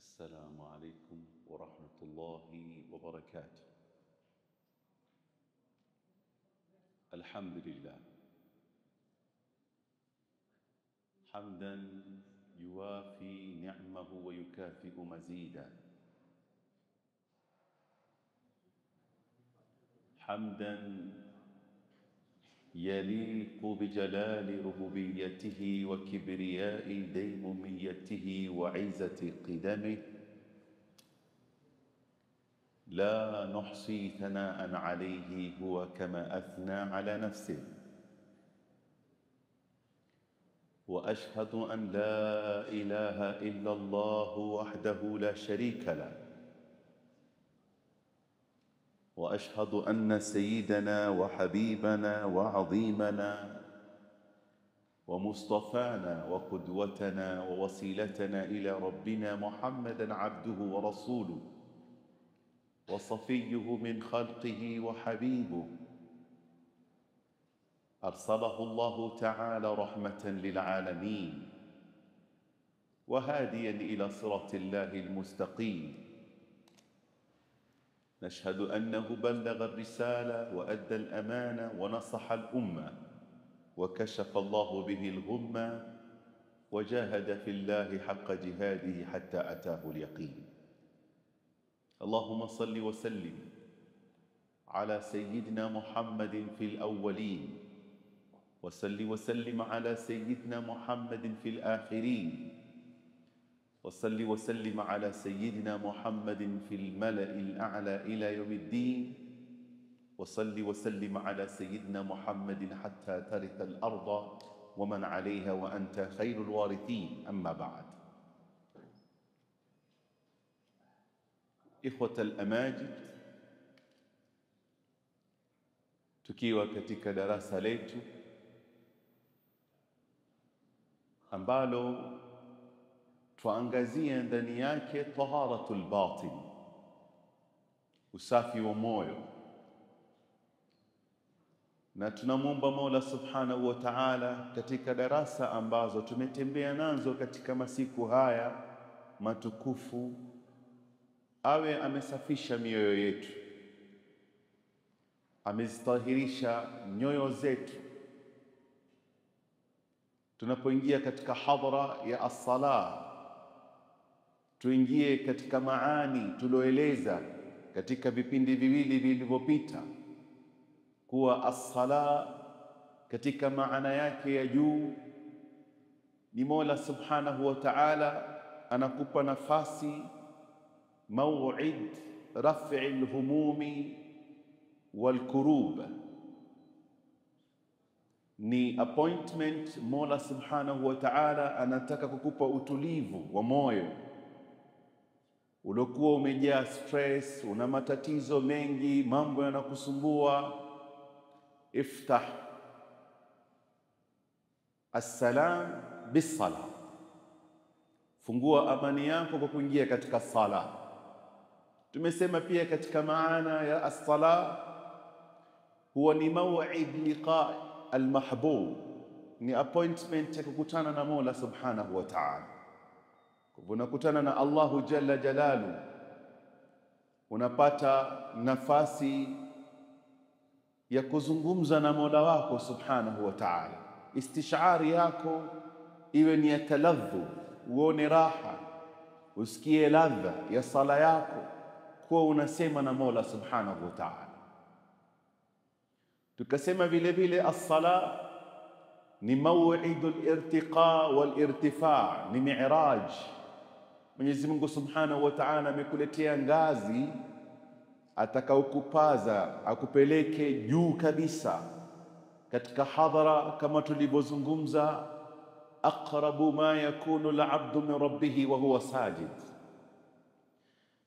السلام عليكم ورحمة الله وبركاته. الحمد لله حمدا يوافي نعمه ويكافئ مزيدا، حمدا يليق بجلال ربوبيته وكبرياء ديموميته وعزة قدمه، لا نحصي ثناء عليه هو كما أثنى على نفسه. وأشهد أن لا إله إلا الله وحده لا شريك له، وأشهد أن سيدنا وحبيبنا وعظيمنا ومصطفانا وقدوتنا ووسيلتنا إلى ربنا محمدًا عبده ورسوله وصفيه من خلقه وحبيبه، أرسله الله تعالى رحمة للعالمين وهاديًا إلى صراط الله المستقيم. نشهد أنه بلغ الرسالة وأدى الأمانة ونصح الأمة وكشف الله به الغمة وجاهد في الله حق جهاده حتى أتاه اليقين. اللهم صل وسلم على سيدنا محمد في الأولين، وصل وسلم على سيدنا محمد في الآخرين، وصل وسلم على سيدنا محمد في الملأ الأعلى إلى يوم الدين، وصل وسلم على سيدنا محمد حتى ترث الأرض ومن عليها وأنت خير الوارثين. أما بعد، إخوة الأماجد، tukiwa katika darasa letu ambalo tuangazia ndani yake taharatul batin, usafi wa moyo, na tunamwomba Mola Subhanahu wa Ta'ala katika darasa ambazo tumetembea nazo katika masiku haya matukufu awe amesafisha mioyo yetu, amezitahirisha nyoyo zetu. Tunapoingia katika hadhara ya as-sala, tuingie katika maani tulioeleza katika vipindi viwili vilivyopita kuwa as-sala katika maana yake ya juu ni Mola Subhanahu wa Ta'ala anakupa nafasi maw'id raf'i al-humumi wal-kurub, ni appointment. Mola Subhanahu wa Ta'ala anataka kukupa utulivu wa moyo uliokuwa umejaa stress, una matatizo mengi, mambo yanakusumbua. Iftah as-salam bis-sala, fungua amani yako kwa kuingia katika sala. Tumesema pia katika maana ya as-sala huwa ni maw'id liqa al-mahbub, ni appointment ya kukutana na Mola Subhanahu wa Ta'ala. Unakutana na Allahu Jalla Jalalu, unapata nafasi ya kuzungumza na Mola wako Subhanahu wa Ta'ala. Istishari yako iwe ni ya taladhu, uone raha, usikie ladha ya sala yako kuwa unasema na Mola Subhanahu wa Ta'ala. Tukasema vile vile as-sala ni maw'idul irtiqa wal irtifa', ni mi'raj. Mwenyezi Mungu Subhanahu wa Ta'ala amekuletea ngazi atakaokupaza akupeleke juu kabisa katika hadhara, kama tulivyozungumza, aqrabu ma yakunu al-'abdu min rabbih wa huwa sajid,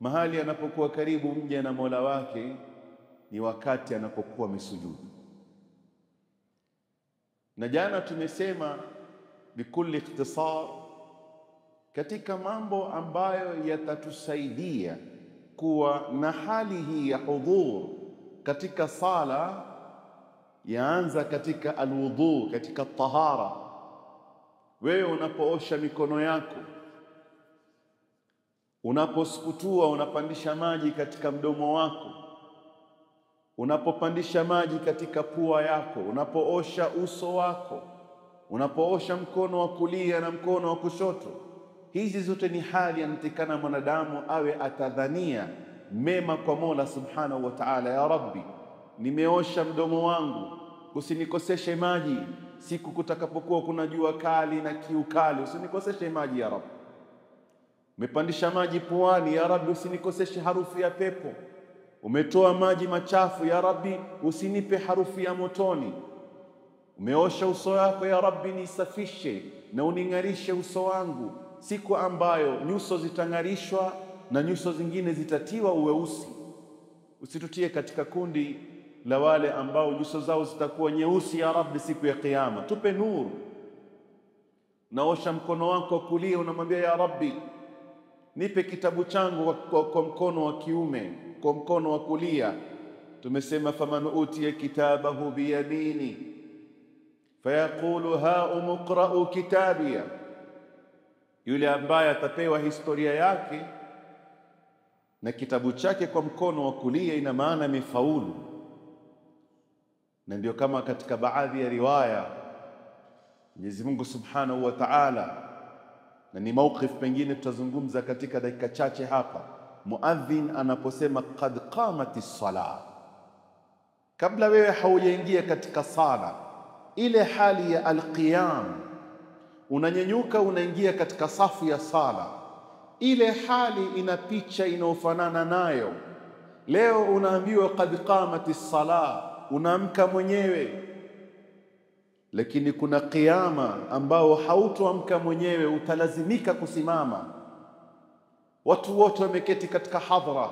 mahali anapokuwa karibu mja na Mola wake ni wakati anapokuwa misujudu. Na jana tumesema bikulli ikhtisar katika mambo ambayo yatatusaidia kuwa na hali hii ya hudhur katika sala, yaanza katika alwudhu, katika tahara. Wewe unapoosha mikono yako Unaposukutua unapandisha maji katika mdomo wako, unapopandisha maji katika pua yako, unapoosha uso wako, unapoosha mkono wa kulia na mkono wa kushoto, hizi zote ni hali anatakana mwanadamu awe atadhania mema kwa Mola Subhanahu wa Ta'ala. Ya Rabbi, nimeosha mdomo wangu, usinikoseshe maji siku kutakapokuwa kuna jua kali na kiu kali, usinikoseshe maji ya Rabbi. Umepandisha maji puani, ya Rabbi, usinikoseshe harufu ya pepo. Umetoa maji machafu, ya Rabbi, usinipe harufu ya motoni. Umeosha uso wako, ya Rabbi, nisafishe na uning'arishe uso wangu, siku ambayo nyuso zitang'arishwa na nyuso zingine zitatiwa uweusi. Usitutie katika kundi la wale ambao nyuso zao zitakuwa nyeusi, ya Rabbi, siku ya Kiyama. Tupe nuru. Naosha mkono wako wa kulia, unamwambia ya Rabbi, nipe kitabu changu kwa mkono wa kiume, kwa mkono wa kulia. Tumesema faman utiya kitabahu biyamini fayaqulu ha umqra'u kitabiya, yule ambaye atapewa historia yake na kitabu chake kwa mkono wa kulia, ina maana amefaulu. Na ndio kama katika baadhi ya riwaya Mwenyezi Mungu Subhanahu wa Ta'ala, na ni mawqif pengine tutazungumza katika dakika chache hapa, muadhin anaposema qad qamatis salah, kabla wewe haujaingia katika sala, ile hali ya alqiyam, unanyenyuka unaingia katika safu ya sala, ile hali ina picha inayofanana nayo. Leo unaambiwa qad qamatis salah, unaamka mwenyewe, lakini kuna kiyama ambao hautoamka mwenyewe, utalazimika kusimama. Watu wote wameketi katika hadhara,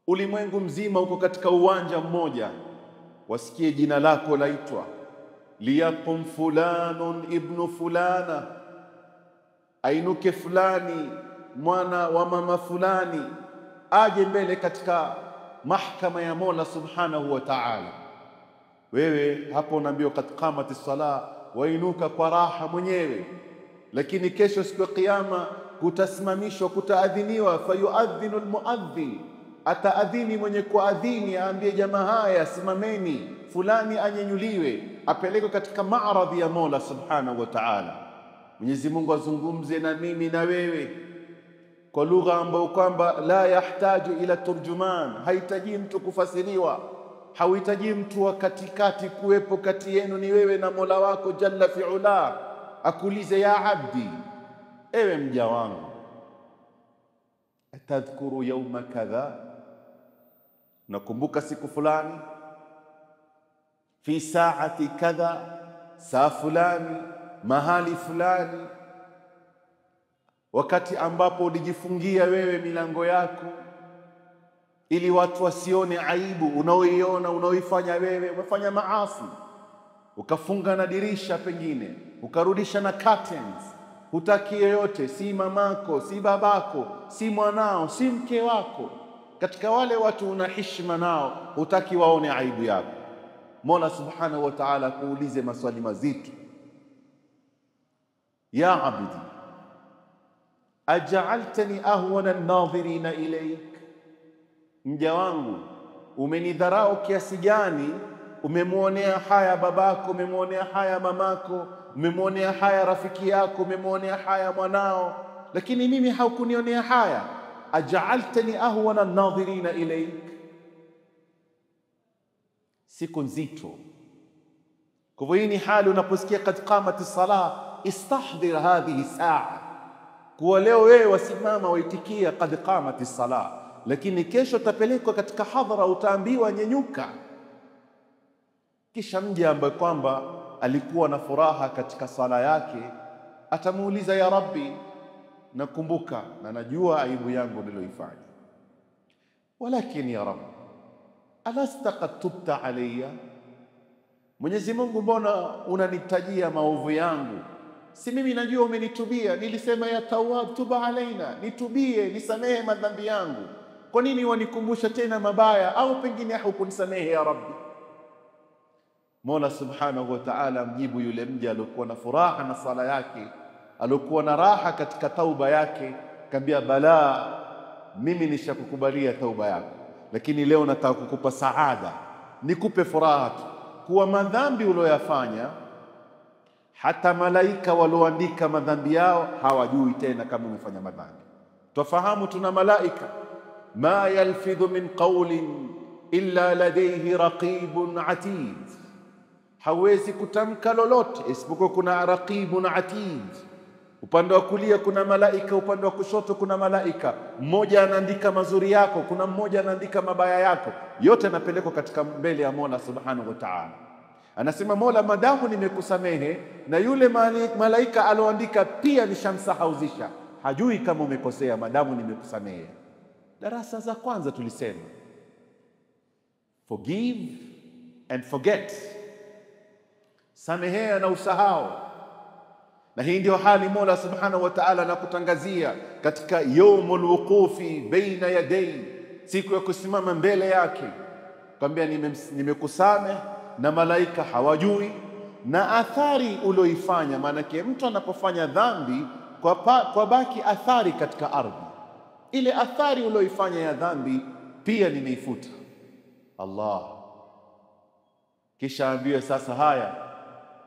ulimwengu mzima uko katika uwanja mmoja, wasikie jina lako laitwa, liyaqum fulanun ibnu fulana, ainuke fulani mwana wa mama fulani aje mbele katika mahkama ya Mola Subhanahu wa Ta'ala. Wewe hapo unaambiwa qad qamatis salah, wainuka kwa raha mwenyewe, lakini kesho siku ya Kiyama kutasimamishwa, kutaadhiniwa. Fayuadhinu almuadhin, ataadhini mwenye kuadhini, aambie jamaa haya simameni, fulani anyenyuliwe, apelekwe katika maaradhi ya Mola Subhanahu wa Ta'ala. Mwenyezi Mungu azungumze na mimi na wewe kwa lugha ambayo kwamba la yahtaju ila turjuman, hahitaji mtu kufasiriwa, hauhitaji mtu wa katikati kuwepo kati yenu, ni wewe na Mola wako jalla fi'ala. Akuulize, ya abdi, ewe mja wangu, atadhkuru yawma kadha, nakumbuka siku fulani, fi saati kadha, saa fulani, mahali fulani, wakati ambapo ulijifungia wewe milango yako ili watu wasione aibu unaoiona unaoifanya wewe. Umefanya maasi, ukafunga na dirisha, pengine ukarudisha na curtains, hutaki yeyote, si mamako, si babako, si mwanao, si mke wako, katika wale watu una heshima nao, hutaki waone aibu yako. Mola Subhanahu wa Ta'ala kuulize maswali mazito, ya abdi aj'altani ahwana an-nadhirina ilayk, mja wangu umenidharau kiasi gani? Umemwonea haya babako, umemwonea haya mamako, umemwonea haya rafiki yako, umemwonea haya mwanao, lakini mimi haukunionea haya. Aj'altani ahwana an-nadhirina ilayk, siku nzito. Kwa hivyo hii ni hali unaposikia qad qamatis salah, istahdhir hadhihi saa, kuwa leo wewe wasimama waitikia qad qamatis salah, lakini kesho utapelekwa katika hadhara, utaambiwa nyenyuka. Kisha mja ambaye kwamba alikuwa na furaha katika sala yake atamuuliza, ya Rabbi, nakumbuka na najua aibu yangu niloifanya, walakini ya Rabbi alasta qad tubta alayya, Mwenyezi Mungu, mbona unanitajia maovu yangu? Si mimi najua umenitubia, nilisema ya Tawwab tuba alaina, nitubie, nisamehe madhambi yangu, kwa nini wanikumbusha tena mabaya? Au pengine hukunisamehe ya Rabbi? Mola Subhanahu wa Ta'ala mjibu yule mja aliyokuwa na furaha na sala yake, aliyokuwa na raha katika tauba yake, Kaambia, bala, mimi nishakukubalia tauba yako, lakini leo nataka kukupa saada, nikupe furaha tu kuwa madhambi ulioyafanya hata malaika walioandika madhambi yao hawajui tena kama umefanya madhambi. Tufahamu tuna malaika, ma yalfidhu min qawlin illa ladayhi raqibun atid, hawezi kutamka lolote isipokuwa kuna raqibun atid. Upande wa kulia kuna malaika, upande wa kushoto kuna malaika. Mmoja anaandika mazuri yako, kuna mmoja anaandika mabaya yako. Yote yanapelekwa katika mbele ya Mola Subhanahu wa Ta'ala. Anasema Mola, madamu nimekusamehe na yule malaika aloandika pia nishamsahauzisha, hajui kama umekosea madamu nimekusamehe. Darasa za kwanza tulisema forgive and forget, samehea na usahau. Na hii ndio hali Mola Subhanahu wa Ta'ala anakutangazia katika yaumul wuqufi baina yaday, siku ya kusimama mbele yake, kwambia nimekusamehe na malaika hawajui, na athari ulioifanya. Maanake mtu anapofanya dhambi kwa baki athari katika ardhi, ile athari ulioifanya ya dhambi pia nimeifuta Allah. Kisha ambiwe sasa, haya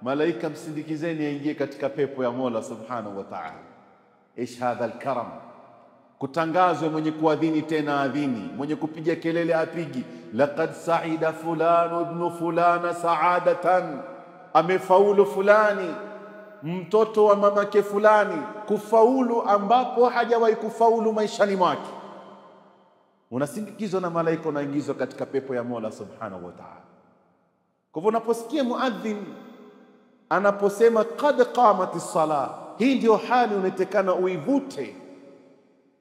malaika msindikizeni aingie katika pepo ya Mola Subhanahu wa Ta'ala. Ish hadha alkaram, kutangazwe mwenye kuadhini tena adhini, mwenye kupiga kelele apigi, laqad sa'ida fulanu ibn fulana sa'adatan, amefaulu fulani mtoto wa mamake fulani kufaulu ambapo hajawahi kufaulu maishani mwake. Unasindikizwa na malaika, unaingizwa katika pepo ya Mola Subhanahu wa Ta'ala. Kwa hivyo unaposikia muadhin anaposema qad qamatis sala, hii ndio hali unatekana uivute,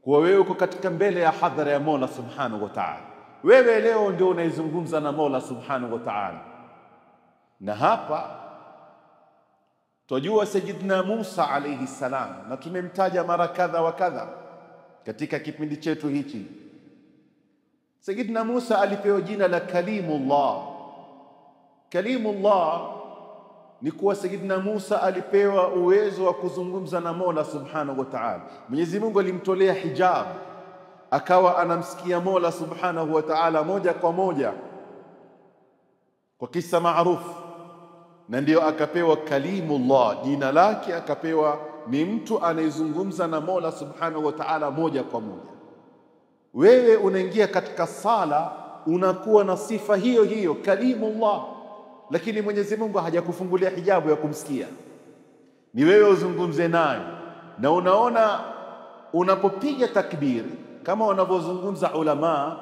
kwa wewe uko katika mbele ya hadhara ya Mola Subhanahu wa Ta'ala. Wewe leo ndio unaizungumza na Mola Subhanahu wa Ta'ala. Na hapa tujua Sayyidina Musa alayhi salam, na tumemtaja mara kadha wa kadha katika kipindi chetu hichi. Sayyidina Musa alipewa jina la Kalimullah. Kalimullah ni kuwa Sayyidina Musa alipewa uwezo wa kuzungumza na Mola Subhanahu wa Ta'ala. Mwenyezi Mungu alimtolea hijab, akawa anamsikia Mola Subhanahu wa Ta'ala moja kwa moja, kwa kisa maarufu, na ndio akapewa Kalimullah. Jina lake akapewa ni mtu anayezungumza na Mola Subhanahu wa Ta'ala moja kwa moja. Wewe unaingia katika sala unakuwa na sifa hiyo hiyo Kalimullah, lakini Mwenyezi Mungu hajakufungulia hijabu ya kumsikia, ni wewe uzungumze naye. Na unaona unapopiga takbir kama wanavyozungumza ulama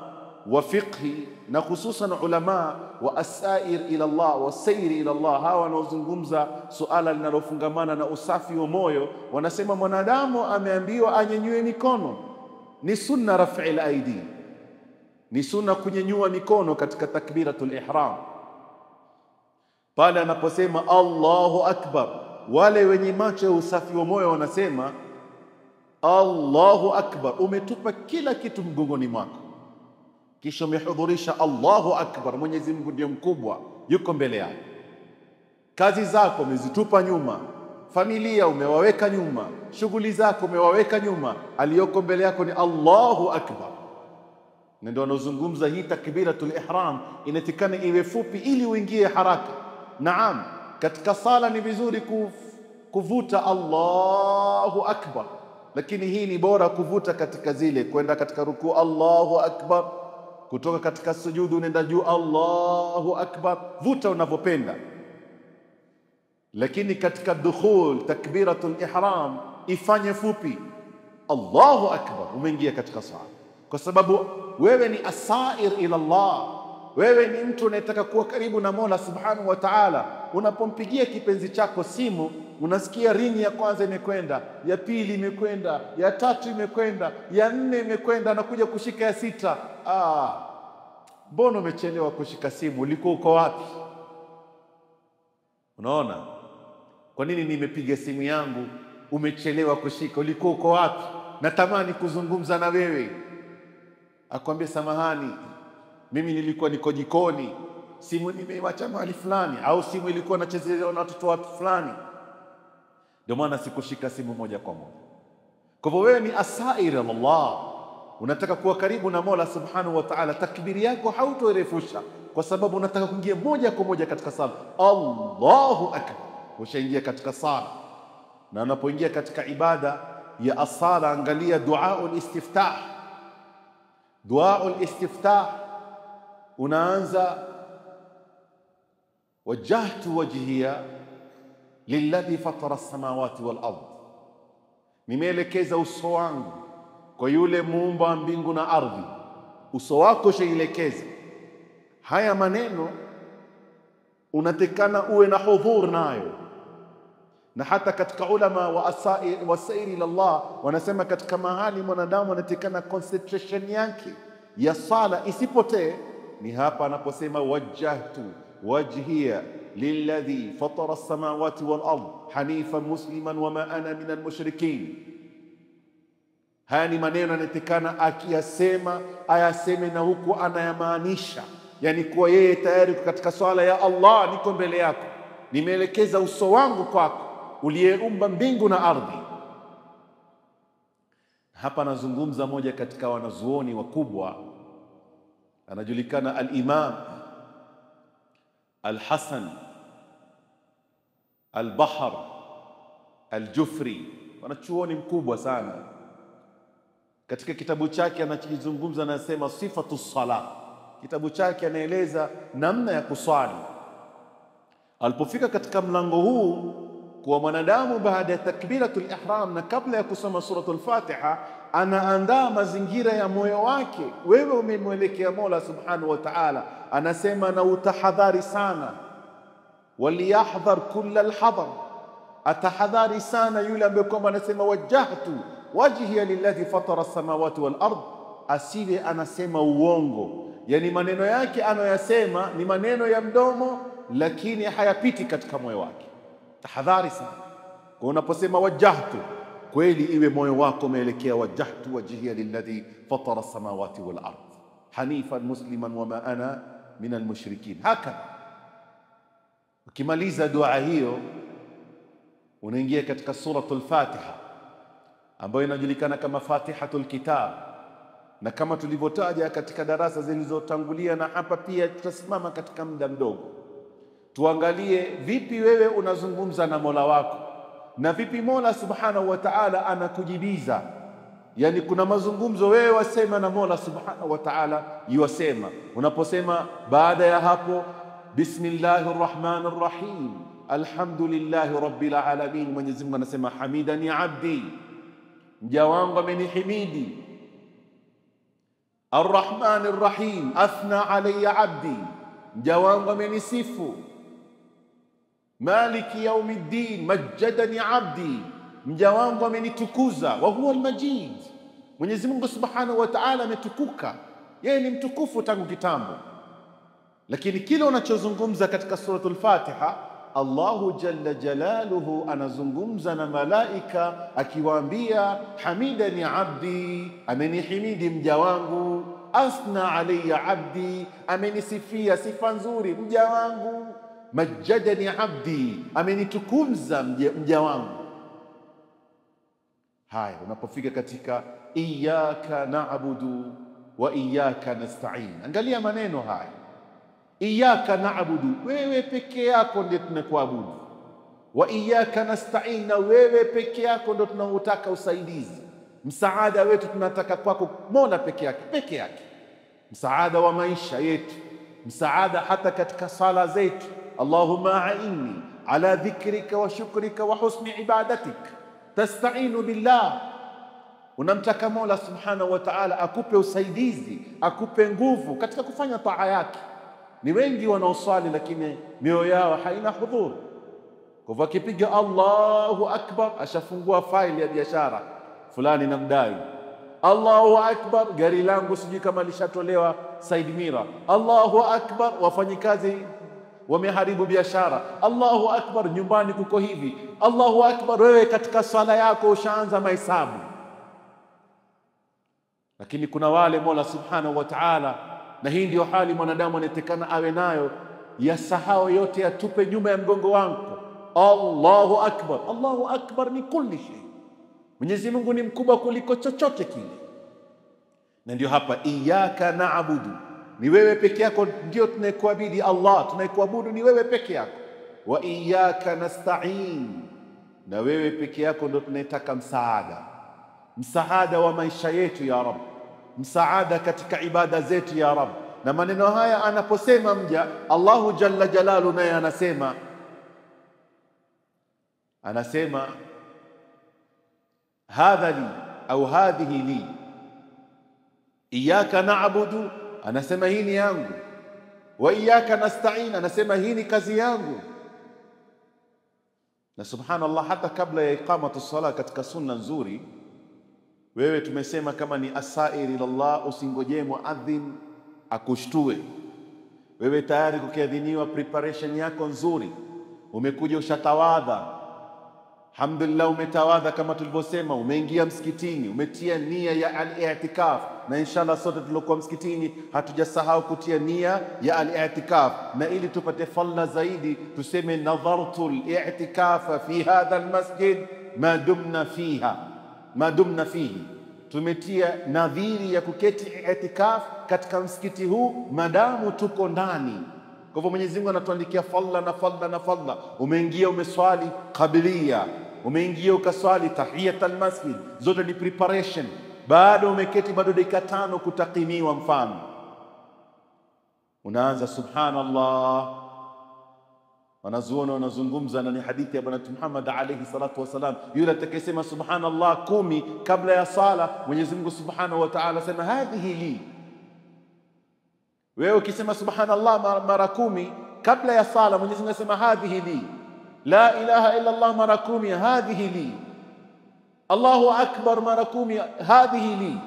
wa fiqhi, na hususan ulama wa asair ila Allah wa sayri ila Allah, hawa wanaozungumza suala linalofungamana na usafi wa moyo, wanasema mwanadamu ameambiwa anyanyue mikono. Ni sunna raf'il aidi, ni sunna kunyanyua mikono katika takbiratul ihram. Pale anaposema Allahu Akbar, wale wenye macho ya usafi wa moyo wanasema Allahu Akbar, umetupa kila kitu mgongoni mwako, kisha umehudhurisha Allahu Akbar, Mwenyezi Mungu ndiye mkubwa, yuko mbele yako. Kazi zako umezitupa nyuma, familia umewaweka nyuma, shughuli zako umewaweka nyuma, aliyoko mbele yako ni Allahu Akbar. Na ndio anazungumza hii takbiratul ihram inatikana iwe fupi ili uingie haraka. Naam, katika sala ni vizuri kuvuta Allahu Akbar, lakini hii ni bora kuvuta katika zile kwenda katika rukuu Allahu Akbar, kutoka katika sujudu unaenda juu Allahu Akbar, vuta unavyopenda. Lakini katika dukhul takbiratul ihram ifanye fupi, Allahu Akbar, umeingia katika sala, kwa sababu wewe ni asair ila Allah, wewe ni mtu unayetaka kuwa karibu na Mola Subhanahu wa Ta'ala. Unapompigia kipenzi chako simu, unasikia ringi ya kwanza imekwenda, ya pili imekwenda, ya tatu imekwenda, ya nne imekwenda, na kuja kushika ya sita. Mbona umechelewa kushika simu? Ulikuwa uko wapi? Unaona kwa nini nimepiga simu yangu umechelewa kushika? Ulikuwa uko wapi? Natamani kuzungumza na wewe. Akwambia samahani, mimi nilikuwa niko jikoni, simu nimeiacha mahali fulani, au simu ilikuwa nachezelewa na watoto watu fulani, ndio maana sikushika simu moja kwa moja. Kwa hivyo wewe ni asair Allah, unataka kuwa karibu na Mola Subhanahu wa Ta'ala, takbiri yako hautoirefusha kwa sababu unataka kuingia moja kwa moja katika sala. Allahu akbar, ushaingia katika sala. Na unapoingia katika ibada ya as-sala, angalia duaul istiftah. Duaul istiftah unaanza wajjahtu wajhiya lilladhi fatara as-samawati wal ard, nimeelekeza uso wangu kwa yule muumba wa mbingu na ardhi. Uso wako shailekeza. Haya maneno unatekana uwe na hudhur nayo, na hata katika ulama wa sairi ila Allah wanasema katika mahali mwanadamu anatekana concentration yake ya sala isipotee ni hapa anaposema wajjahtu wajhiya lilladhi fatara as-samawati wal ard hanifan musliman wama ana min al-mushrikin. Haya ni maneno anatekana akiyasema ayaseme na huku anayamaanisha, yani kuwa yeye tayari katika swala ya Allah, niko mbele yako, nimeelekeza uso wangu kwako uliyeumba mbingu na ardhi. Hapa nazungumza moja katika wanazuoni wakubwa, anajulikana al-Imam al-Hasan al-Bahr al-Jufri, wanachuoni mkubwa sana. Katika kitabu chake anachozungumza anasema sifatu sala. Kitabu chake anaeleza namna ya kuswali. Alipofika katika mlango huu kwa mwanadamu baada ya takbiratul ihram na kabla ya kusoma suratul Fatiha, anaandaa mazingira ya moyo wake. Wewe umemwelekea Mola Subhanahu wa Ta'ala, anasema na utahadhari sana, waliyahdhar kullal hadhar, atahadhari sana yule ambaye kwamba anasema wajjahtu wajhiya lilladhi fatara as-samawati wal ard, asile anasema uongo. Yani maneno yake anoyasema ni maneno ya mdomo lakini hayapiti katika moyo wake. Tahadhari sana. Kwa unaposema wajjahtu, kweli iwe moyo wako umeelekea wajjahtu wajhiya lilladhi fatara as-samawati wal ard hanifan musliman wama ana min al-mushrikin. Haka ukimaliza dua hiyo unaingia katika suratul Fatiha ambayo inajulikana kama Fatihatul Kitab, na kama tulivyotaja katika darasa zilizotangulia, na hapa pia tutasimama katika muda mdogo tuangalie vipi wewe unazungumza na Mola wako na vipi Mola Subhanahu wa Ta'ala anakujibiza. Yani kuna mazungumzo wewe wasema na Mola Subhanahu wa Ta'ala yuwasema. Unaposema baada ya hapo bismillahir rahmanir rahim alhamdulillahi rabbil alamin, Mwenyezi Mungu anasema hamidani abdi, mja wangu amenihimidi. Arrahmanir rahim athna alayya abdi, mja wangu amenisifu. Maliki yaumiddin majjadani abdi, mja wangu amenitukuza. Wa huwa almajid, Mwenyezi Mungu Subhanahu wa Ta'ala ametukuka, yeye ni mtukufu tangu kitambo. Lakini kile unachozungumza katika suratul Fatiha, Allahu jalla jalaluhu anazungumza na malaika akiwaambia hamidani abdi, amenihimidi mja wangu. Asna alayya abdi, amenisifia sifa nzuri mja wangu. Majjadani abdi, amenitukuza mja wangu. Haya, unapofika katika iyyaka na'budu wa iyyaka nasta'in, angalia maneno haya. Iyyaka na'budu, wewe peke yako ndiye tunakuabudu. Wa iyyaka nasta'in, na wewe peke yako ndio tunautaka usaidizi. Msaada wetu tunataka kwako Mola peke yake. Msaada wa maisha yetu, msaada hata katika sala zetu. Allahumma a'inni ala dhikrika wa shukrika wa husni ibadatik. Tasta'inu billah, unamtaka Mola Subhanahu wa Ta'ala akupe usaidizi, akupe nguvu katika kufanya taa yake. Ni wengi wanaoswali lakini mioyo yao haina hudhur. Kwa hivyo akipiga Allahu akbar ashafungua faili ya biashara fulani na mdai. Allahu akbar, gari langu sijui kama lishatolewa side mirror. Allahu akbar, wafanyikazi wameharibu biashara. Allahu akbar, nyumbani kuko hivi. Allahu akbar, wewe katika sala yako ushaanza mahesabu. Lakini kuna wale Mola Subhanahu wa Ta'ala, na hii ndio hali mwanadamu anatekana awe nayo, yasahau yote, yatupe nyuma ya mgongo wangu. Allahu akbar, Allahu akbar ni kulli shay. Mwenyezi Mungu ni mkubwa kuliko chochote kile. Na ndio hapa iyyaka na'budu, ni wewe peke yako ndio tunayekuabudu. Allah tunayekuabudu ni wewe peke yako. Wa iyyaka nasta'in, na wewe peke yako ndio tunayetaka msaada wa maisha yetu ya Rabb, msaada katika ibada zetu ya Rabb. Na maneno haya anaposema mja, Allahu jalla jalalu naye anasema hadha li au hadhihi li. Iyyaka na'budu, anasema hii ni yangu. Wa iyyaka nasta'in, anasema hii ni kazi yangu. Na subhanallah, hata kabla ya iqamatu sala katika sunna nzuri, wewe tumesema kama ni asair ila Allah, usingojee muadhin akushtue. Wewe tayari kukiadhiniwa, preparation yako nzuri, umekuja ushatawadha, alhamdulillah, umetawadha kama tulivyosema, umeingia msikitini, umetia nia ya al-i'tikaf. Na inshallah sote tuliokuwa msikitini hatujasahau kutia nia ya al-i'tikaf, na ili tupate fadhila zaidi tuseme nadhartu al-i'tikafa fi hadha al-masjid ma dumna fihi, tumetia nadhiri ya kuketi i'tikaf katika msikiti huu madamu tuko ndani. Kwa hivyo Mwenyezi Mungu anatuandikia fadhila na fadhila na fadhila. Umeingia umeswali qabiliya, umeingia ukaswali tahiyatul masjid, zote ni preparation. Bado umeketi, bado dakika 5 kutakimiwa. Mfano unaanza subhanallah, wanazuoni wanazungumza, na ni hadithi ya Bwana Muhammad alayhi salatu wasalam, yule atakayesema subhanallah 10 kabla ya sala, Mwenyezi Mungu subhanahu wa ta'ala sema hadhihi li. Wewe ukisema subhanallah mara 10 kabla ya sala, Mwenyezi Mungu anasema hadhihi li. La ilaha illa Allah mara 10, hadhihi li. Allahu akbar mara 10, hadhihi li.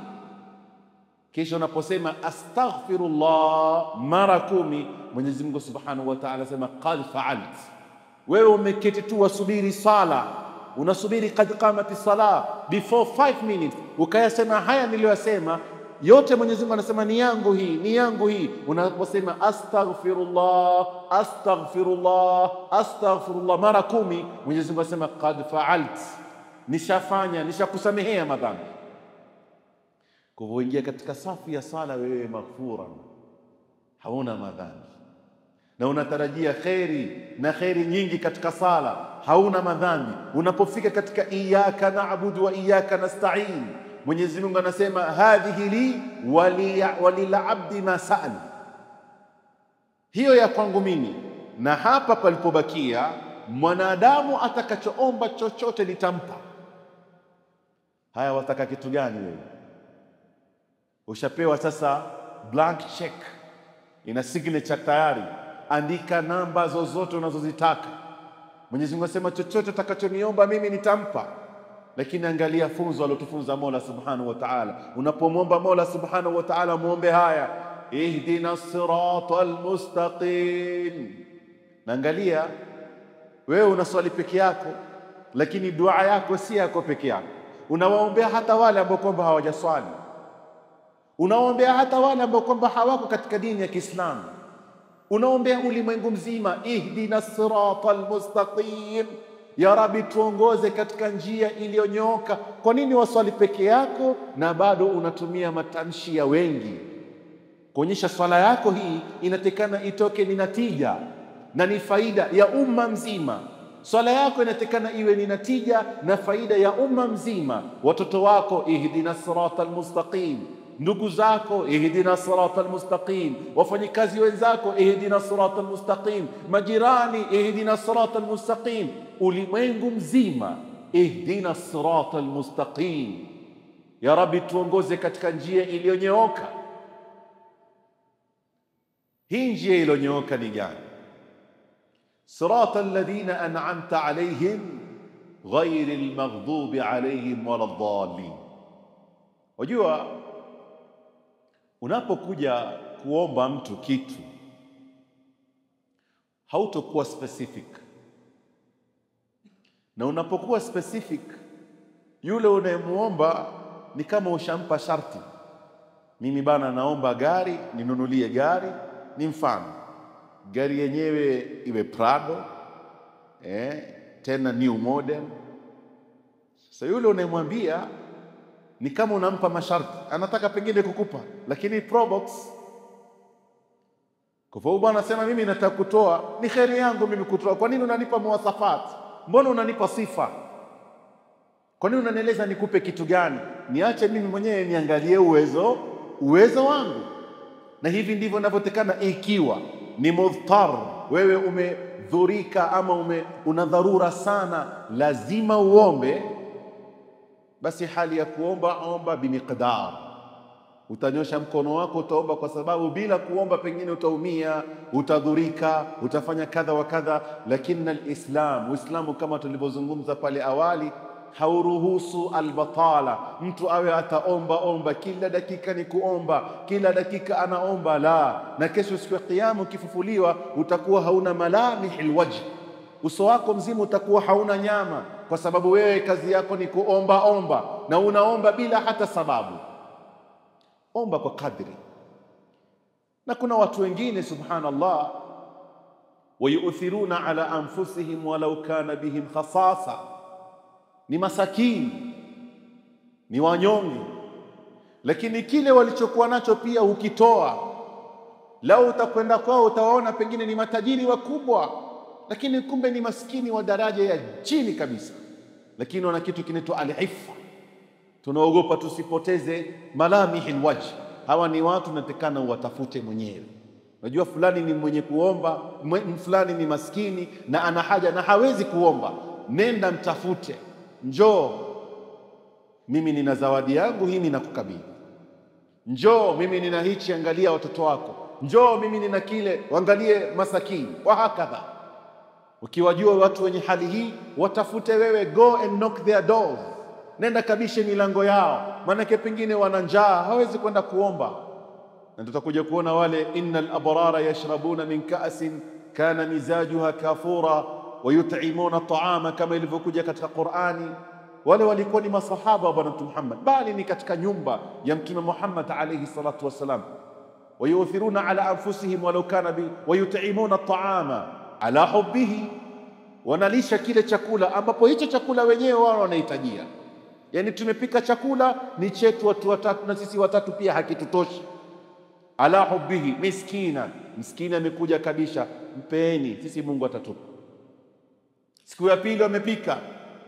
Kisha unaposema astaghfirullah mara 10, Mwenyezi Mungu subhanahu wa ta'ala sema qad fa'alt. Wewe umeketi tu wasubiri sala, unasubiri qad qamati sala, before 5 minutes ukayasema haya niliyosema yote, Mwenyezi Mungu anasema ni yangu hii, ni yangu hii. Unaposema astaghfirullah astaghfirullah astaghfirullah mara 10, Mwenyezi Mungu anasema qad fa'alt, nishafanya, nishakusamehea madhambi. Kwa hivyo ingia katika safu ya sala wewe maghfura, hauna madhambi, na unatarajia khairi na khairi nyingi katika sala, hauna madhambi. Unapofika katika iyyaka na'budu wa iyyaka nasta'in, Mwenyezi Mungu anasema hadhihi li walil abdi ma sa'al, hiyo ya kwangu mimi. Na hapa palipobakia, mwanadamu atakachoomba chochote nitampa. Haya, wataka kitu gani wewe? Ushapewa sasa blank check, ina signature tayari, andika namba zozote unazozitaka. Mwenyezi Mungu anasema chochote utakachoniomba mimi nitampa. Lakini angalia funzo alotufunza Mola Subhanahu wa Ta'ala. Unapomwomba Mola Subhanahu wa Ta'ala, muombe haya, ihdina siratal mustaqim. Na angalia wewe unaswali peke yako, lakini dua yako si yako peke yako, unawaombea hata wale ambao kwamba hawajaswali, unaombea hata wale ambao kwamba hawako katika dini ya Kiislamu, unaombea ulimwengu mzima. Ihdina siratal mustaqim, ya Rabbi tuongoze katika njia iliyonyooka. Kwa nini waswali peke yako na bado unatumia matamshi ya wengi? Kuonyesha swala yako hii inatekana itoke ni natija na ni faida ya umma mzima. Swala yako inatekana iwe ni natija na faida ya umma mzima. Watoto wako ihdina siratal mustaqim, ndugu zako ihdina siratal mustaqim, wafanyikazi wenzako ihdina siratal mustaqim, majirani ihdina siratal mustaqim, ulimwengu mzima ihdina siratal mustaqim. Ya Rabbi tuongoze katika njia iliyonyooka. Hii njia iliyonyooka ni gani? Siratal ladhina an'amta alayhim ghayril maghdubi alayhim waladdallin. Wajua, unapokuja kuomba mtu kitu hautokuwa specific, na unapokuwa specific, yule unayemuomba ni kama ushampa sharti. Mimi bana naomba gari, ninunulie gari. Ni mfano, gari yenyewe iwe Prado, tena new model, Sasa yule unayemwambia ni kama unampa masharti, anataka pengine kukupa, lakini probox. Kwa hivyo bwana anasema mimi nataka kutoa, ni kheri yangu mimi kutoa. Kwa nini unanipa muwasafat? Mbona unanipa sifa? Kwa nini unanieleza nikupe kitu gani? Niache mimi mwenyewe niangalie uwezo wangu. Na hivi ndivyo ninavyotekana. Ikiwa ni mudhtar, wewe umedhurika ama una dharura sana, lazima uombe, basi hali ya kuomba, omba bimiqdar. Utanyosha mkono wako, utaomba, kwa sababu bila kuomba pengine utaumia, utadhurika, utafanya kadha wa kadha. Lakini Uislamu kama tulivyozungumza pale awali, hauruhusu albatala, mtu awe ataomba kila dakika ni kuomba, kila dakika anaomba. La, na kesho siku ya Kiyama ukifufuliwa utakuwa hauna malamihil wajh, uso wako mzima utakuwa hauna nyama, kwa sababu wewe kazi yako ni kuomba na unaomba bila hata sababu. Omba kwa kadri. Na kuna watu wengine subhanallah, wayuthiruna ala anfusihim walau kana bihim khasasa, ni masakini, ni wanyonge, lakini kile walichokuwa nacho pia ukitoa. Lau utakwenda kwao utawaona pengine ni matajiri wakubwa, lakini kumbe ni maskini wa daraja ya chini kabisa, lakini wana kitu kinaitwa al-iffa. Tunaogopa tusipoteze malamihil wajh. Hawa ni watu natekana uwatafute mwenyewe. Unajua fulani ni mwenye kuomba, fulani ni maskini na ana haja na hawezi kuomba, nenda mtafute. Njoo, mimi nina zawadi yangu hii ninakukabidhi. Njoo, mimi nina hichi, angalia watoto wako. Njoo, mimi nina kile, angalie masakini, wa hakadha. Ukiwajua watu wenye hali hii, watafute wewe, go and knock their doors. Nenda kabishe milango yao, maanake pengine wana njaa, hawezi kwenda kuomba. Na tutakuja kuona wale innal abrara yashrabuna min ka'sin kana mizajuha kafura wa yut'imuna at'ama, kama ilivyokuja katika Qur'ani. Wale walikuwa ni masahaba wa Bwana Mtume Muhammad, bali ni katika nyumba ya Mtume Muhammad alayhi salatu wassalam. Wa yuthiruna ala anfusihim walau kana bi wa yut'imuna at'ama ala hubbihi, wanalisha kile chakula ambapo hicho chakula wenyewe wao wanahitajia. Yani tumepika chakula ni chetu watu watatu, na sisi watatu pia hakitutoshi. Ala hubbihi miskina, miskina amekuja kabisha, mpeni, sisi Mungu atatupa. Siku ya pili wamepika,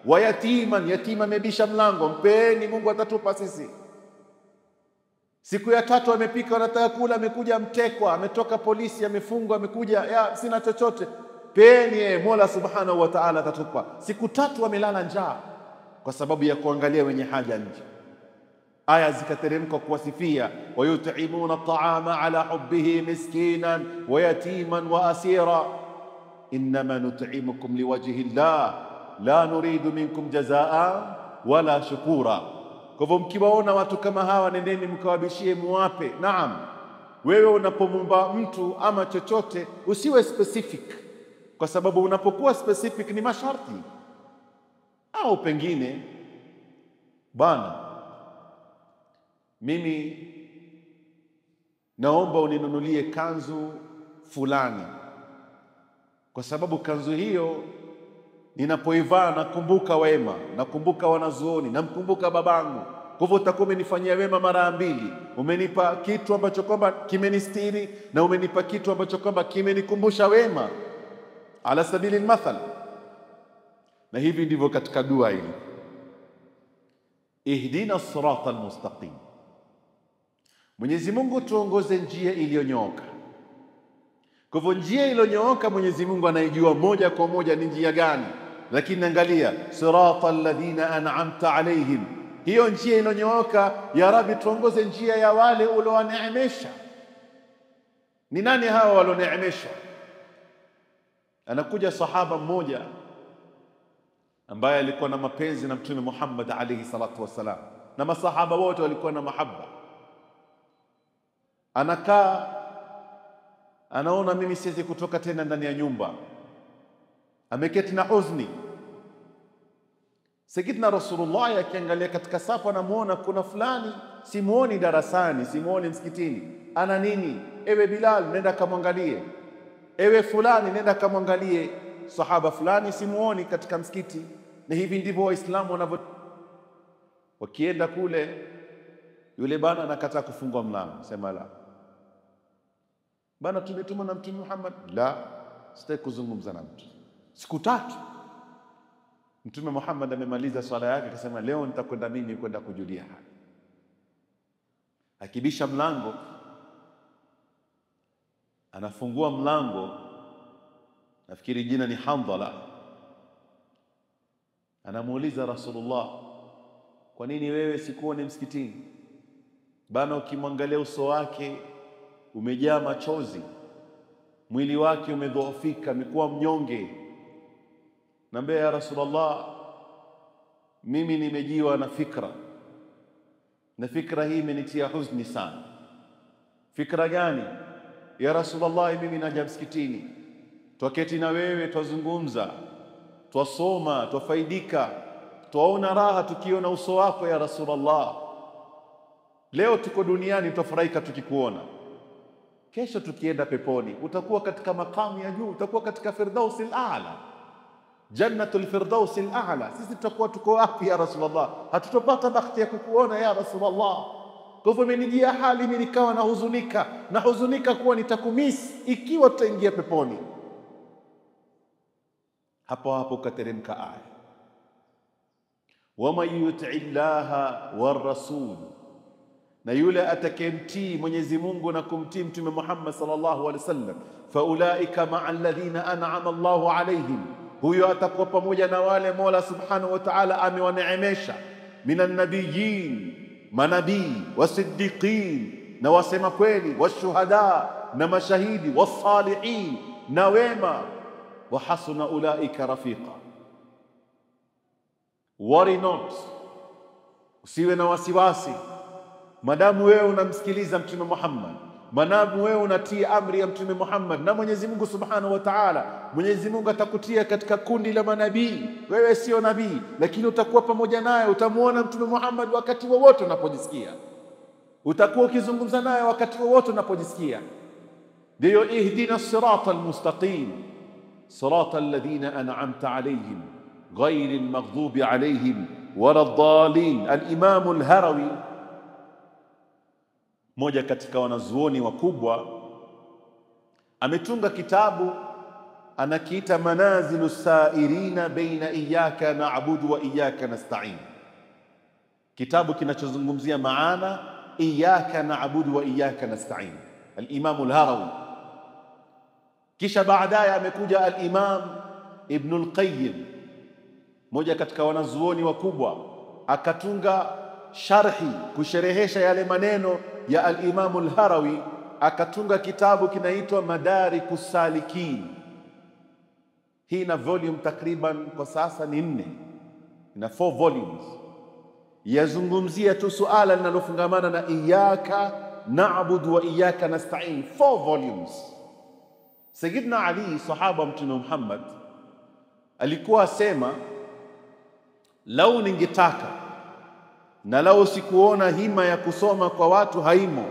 wa yatiman, yatima amebisha mlango, mpeni, Mungu atatupa sisi. Siku ya tatu wamepika, wanataka kula, amekuja mtekwa, ametoka polisi, amefungwa, amekuja, ya sina chochote, peni, Mola subhanahu wa ta'ala atatupa. Siku tatu wamelala njaa kwa sababu ya kuangalia wenye haja nje. Aya zikateremka kuwasifia, wa yut'imuna at'ama ala hubbihi miskinan wa yatiman wa asira innama nut'imukum liwajhi llah la nuridu minkum jazaa wala shukura. Kwa hivyo mkiwaona watu kama hawa, nendeni mkawabishie, muwape. Naam, wewe unapomwomba mtu ama chochote usiwe specific, kwa sababu unapokuwa specific ni masharti. Au pengine, bana, mimi naomba uninunulie kanzu fulani, kwa sababu kanzu hiyo ninapoivaa nakumbuka wema, nakumbuka wanazuoni, namkumbuka babangu. Kwa hivyo utakuwa umenifanyia wema mara mbili. Umenipa kitu ambacho kwamba kimenistiri, na umenipa kitu ambacho kwamba kimenikumbusha wema, ala sabili almathal. Na hivi ndivyo katika dua hili, ihdina sirata almustaqim, Mwenyezi Mungu tuongoze njia iliyonyooka. Kwa hivyo njia iliyonyooka Mwenyezi Mungu anaijua moja kwa moja ni njia gani, lakini angalia, sirata alladhina an'amta alayhim, hiyo njia iliyonyooka. Ya Rabbi, tuongoze njia ya wale uliowaneemesha. Ni nani hawa walioneemeshwa? Anakuja sahaba mmoja ambaye alikuwa na mapenzi na Mtume Muhammad alayhi salatu wasalam, na masahaba wote walikuwa na mahaba. Anakaa anaona, mimi siwezi kutoka tena ndani ya nyumba, ameketi na huzuni. Sayyidina Rasulullah akiangalia katika safu, anamuona kuna fulani simuoni darasani, simuoni msikitini, ana nini? Ewe Bilal, nenda kamwangalie. Ewe fulani, nenda kamwangalie sahaba fulani, simuoni katika msikiti. Na hivi ndivyo Waislamu Wakienda kule, yule bana anakataa kufungua mlango, sema la bana, tumetuma na Mtume Muhammad. La, sitaki kuzungumza na mtu. Siku 3 Mtume Muhammad amemaliza swala yake, akasema leo nitakwenda mimi kwenda kujulia hali. Akibisha mlango, anafungua mlango, nafikiri jina ni Handhala. Anamuuliza Rasulullah, kwa nini wewe sikuone msikitini? Bana, ukimwangalia uso wake umejaa machozi, mwili wake umedhoofika, amekuwa mnyonge. Naambia ya Rasulullah, mimi nimejiwa na fikra, na fikra hii imenitia huzuni sana. Fikra gani? Ya Rasulullah, mimi naja msikitini, twaketi na wewe, twazungumza, twasoma, twafaidika, twaona raha tukiona uso wako ya Rasulullah. Leo tuko duniani, twafurahika tukikuona. Kesho tukienda peponi, utakuwa katika makamu ya juu, utakuwa katika Firdaus al-A'la, Jannatul Firdaus al-A'la. Sisi tutakuwa tuko wapi ya Rasulullah? Hatutopata bahati ya kukuona ya Rasulullah. Kwa hivyo imenijia hali mimi nikawa nahuzunika kuwa nitakumiss ikiwa tutaingia peponi. Hapo kateremka aya, wa man yuti llaha war rasul, na yule atakayemtii Mwenyezi Mungu na kumtii Mtume Muhammad sallallahu alaihi wasallam, fa ulaika ma'a alladhina an'ama Allahu alaihim, huyo atakuwa pamoja na wale Mola Subhanahu wa Ta'ala amewaneemesha, minan nabiyyin, manabii, wasiddiqin, na wasema kweli, washuhada, na mashahidi, wasalihin, na wema, wa hasuna ulaika rafiqa. Worry not, usiwe na wasiwasi madamu wewe unamsikiliza Mtume Muhammad, madamu wewe unatii amri ya Mtume Muhammad na Mwenyezi Mungu Subhanahu wa Ta'ala. Mwenyezi Mungu atakutia katika kundi la manabii. Wewe sio nabii, lakini utakuwa pamoja naye, utamuona Mtume Muhammad wakati wowote unapojisikia, utakuwa ukizungumza naye wakati wowote unapojisikia. Ndio ihdina sirata almustaqim sirata alladhina an'amta alayhim ghayril maghdubi alayhim waladdallin. Al-Imam al-Harawi, moja katika wanazuoni wakubwa, ametunga kitabu anakiita Manazilu Sairina baina iyyaka na'budu wa iyyaka nasta'in, kitabu kinachozungumzia maana iyyaka na'budu wa iyyaka nasta'in, al-Imam al-Harawi. Kisha baadaye amekuja al-Imam Ibn al-Qayyim, moja katika wanazuoni wakubwa, akatunga sharhi kusherehesha yale maneno ya al-Imam al-Harawi, akatunga kitabu kinaitwa Madarikus Salikin. Hii na volume takriban kwa sasa ni 4, ina 4 volumes, yazungumzia tu suala linalofungamana na iyyaka na'budu wa iyyaka nasta'in, 4 volumes. Sayyidina Ali, sahaba Mtume Muhammad, alikuwa asema, lau ningetaka na lau sikuona hima ya kusoma kwa watu haimo,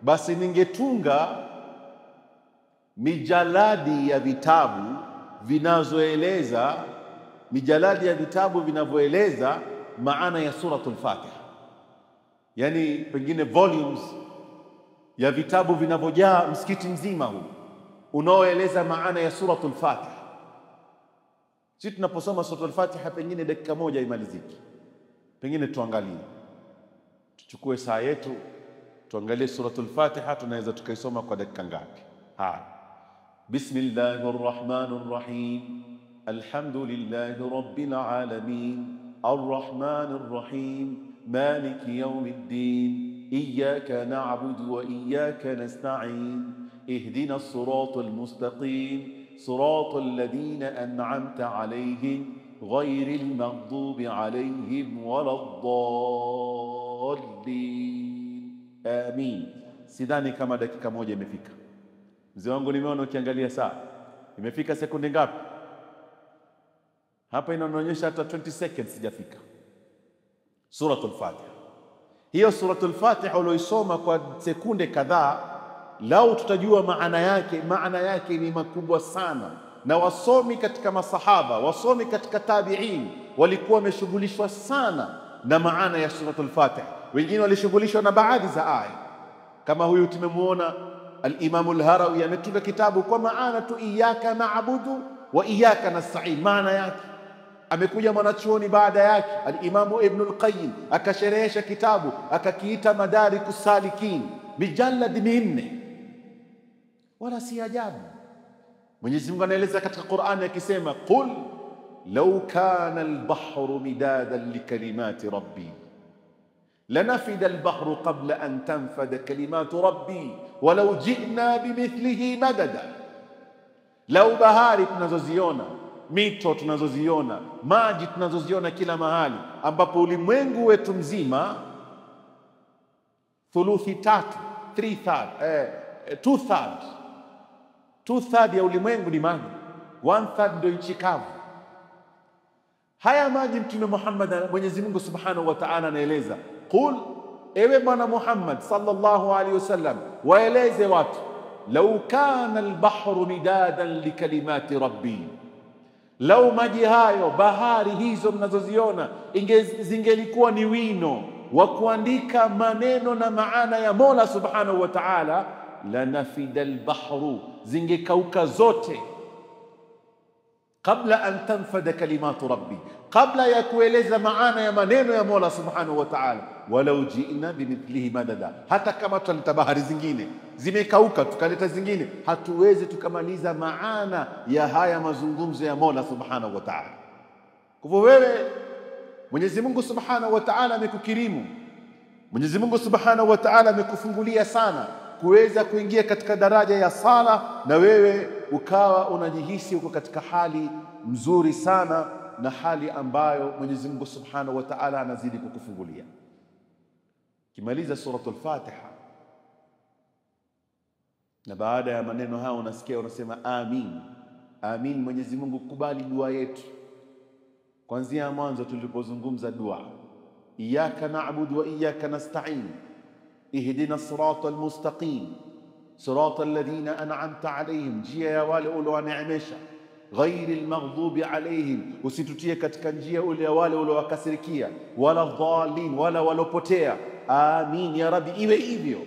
basi ningetunga mijaladi ya vitabu vinavyoeleza maana ya suratul Fatiha. Yani pengine volumes ya vitabu vinavyojaa msikiti mzima huu unaoeleza maana ya suratul Fatiha. Sisi tunaposoma suratul Fatiha pengine dakika moja imaliziki. Pengine tuchukue saa yetu tuangalie suratul Fatiha, tunaweza tukaisoma kwa dakika ngapi? Bismillahir Rahmanir Rahim, alhamdulillahi rabbil alamin, arrahmanir rahim, maliki yawmiddin, iyyaka na'budu wa iyyaka nasta'in, ihdinas siratal mustaqim, siratal ladhina an'amta alayhim ghayril maghdubi alayhim waladdallin. Amin. Sidhani kama dakika moja imefika. Mzee wangu, nimeona ukiangalia saa, imefika sekunde ngapi? Hapa inaonyesha hata 20 seconds sijafika. Suratul Fatiha. Hiyo suratul Fatiha uloisoma kwa sekunde kadhaa, lau tutajua maana yake ni makubwa sana. Na wasomi katika masahaba, wasomi katika tabi'in walikuwa wameshughulishwa sana na maana ya suratul Fatiha. Wengine walishughulishwa na baadhi za aya, kama huyu tumemuona al-Imam al-Harawi ametunga kitabu kwa maana tu iyyaka na'budu wa iyyaka nasta'in. Maana yake amekuja mwanachuoni baada yake al-Imam Ibn al-Qayyim akasherehesha kitabu akakiita Madarikus Salikin, mijallad minne. Wala si ajabu Mwenyezi Mungu anaeleza katika Qur'ani akisema, qul law kana al-bahru midadan likalimati rabbi lanafida al-bahru qabla an tanfada kalimatu rabbi walau ji'na bimithlihi madada. Lau bahari tunazoziona, mito tunazoziona, maji tunazoziona kila mahali, ambapo ulimwengu wetu mzima thuluthi tatu, 2/3 ya ulimwengu ni maji, 1/3 ndio nchi kavu. Haya maji Mtume Muhammad, Mwenyezi Mungu Subhanahu wa Ta'ala anaeleza, qul, ewe Bwana Muhammad sallallahu alaihi wasallam, waeleze watu, lau kana al-bahru midadan likalimati rabbi, lau maji hayo, bahari hizo mnazoziona, zingelikuwa ni wino wa kuandika maneno na maana ya Mola Subhanahu wa Ta'ala, lanafida al-bahru, zingekauka zote, kabla an tanfada kalimatu rabbi, kabla ya kueleza maana ya maneno ya Mola Subhanahu wa Ta'ala, walau ji'na bimithlihi madada. Hata kama tutaleta bahari zingine zimekauka, tukaleta zingine, hatuwezi tukamaliza maana ya haya mazungumzo ya Mola Subhanahu wa Ta'ala. Kwa hivyo wewe, Mwenyezi Mungu Subhanahu wa Ta'ala amekukirimu, Mwenyezi Mungu Subhanahu wa Ta'ala amekufungulia sana kuweza kuingia katika daraja ya sala, na wewe ukawa unajihisi uko katika hali mzuri sana, na hali ambayo Mwenyezi Mungu Subhanahu wa Ta'ala anazidi kukufungulia. Kimaliza suratul Fatiha, na baada ya maneno haya unasikia unasema amin, amin. Mwenyezi Mungu kubali dua yetu. Kuanzia mwanzo tulipozungumza dua, iyyaka na'budu wa iyyaka nasta'in, ihdina siratal mustaqim siratal ladhina an'amta alayhim, njia ya wale uliowaneemesha, ghairil maghdubi alayhim, usitutie katika njia ule ya wale uliowakasirikia, wala dhalin, wala walopotea. Amin ya Rabbi, iwe hivyo.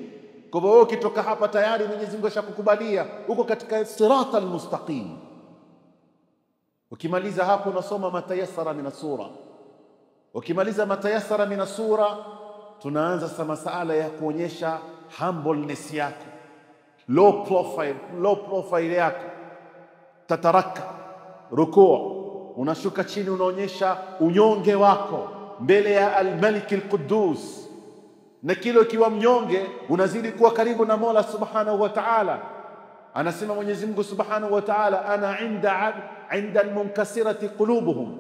Kwa hivyo ukitoka hapa tayari Mwenyezi Mungu ashakukubalia uko katika siratal mustaqim. Ukimaliza hapo unasoma matayassara min sura. Ukimaliza matayassara min sura, tunaanza sasa masala ya kuonyesha humbleness yako, low profile yako. Tataraka rukuu, unashuka chini, unaonyesha unyonge wako mbele ya al-Malik al-Quddus, na kile ukiwa mnyonge unazidi kuwa karibu na Mola Subhanahu wa Ta'ala. Anasema Mwenyezi Mungu Subhanahu wa Ta'ala, ana inda al-munkasirati qulubuhum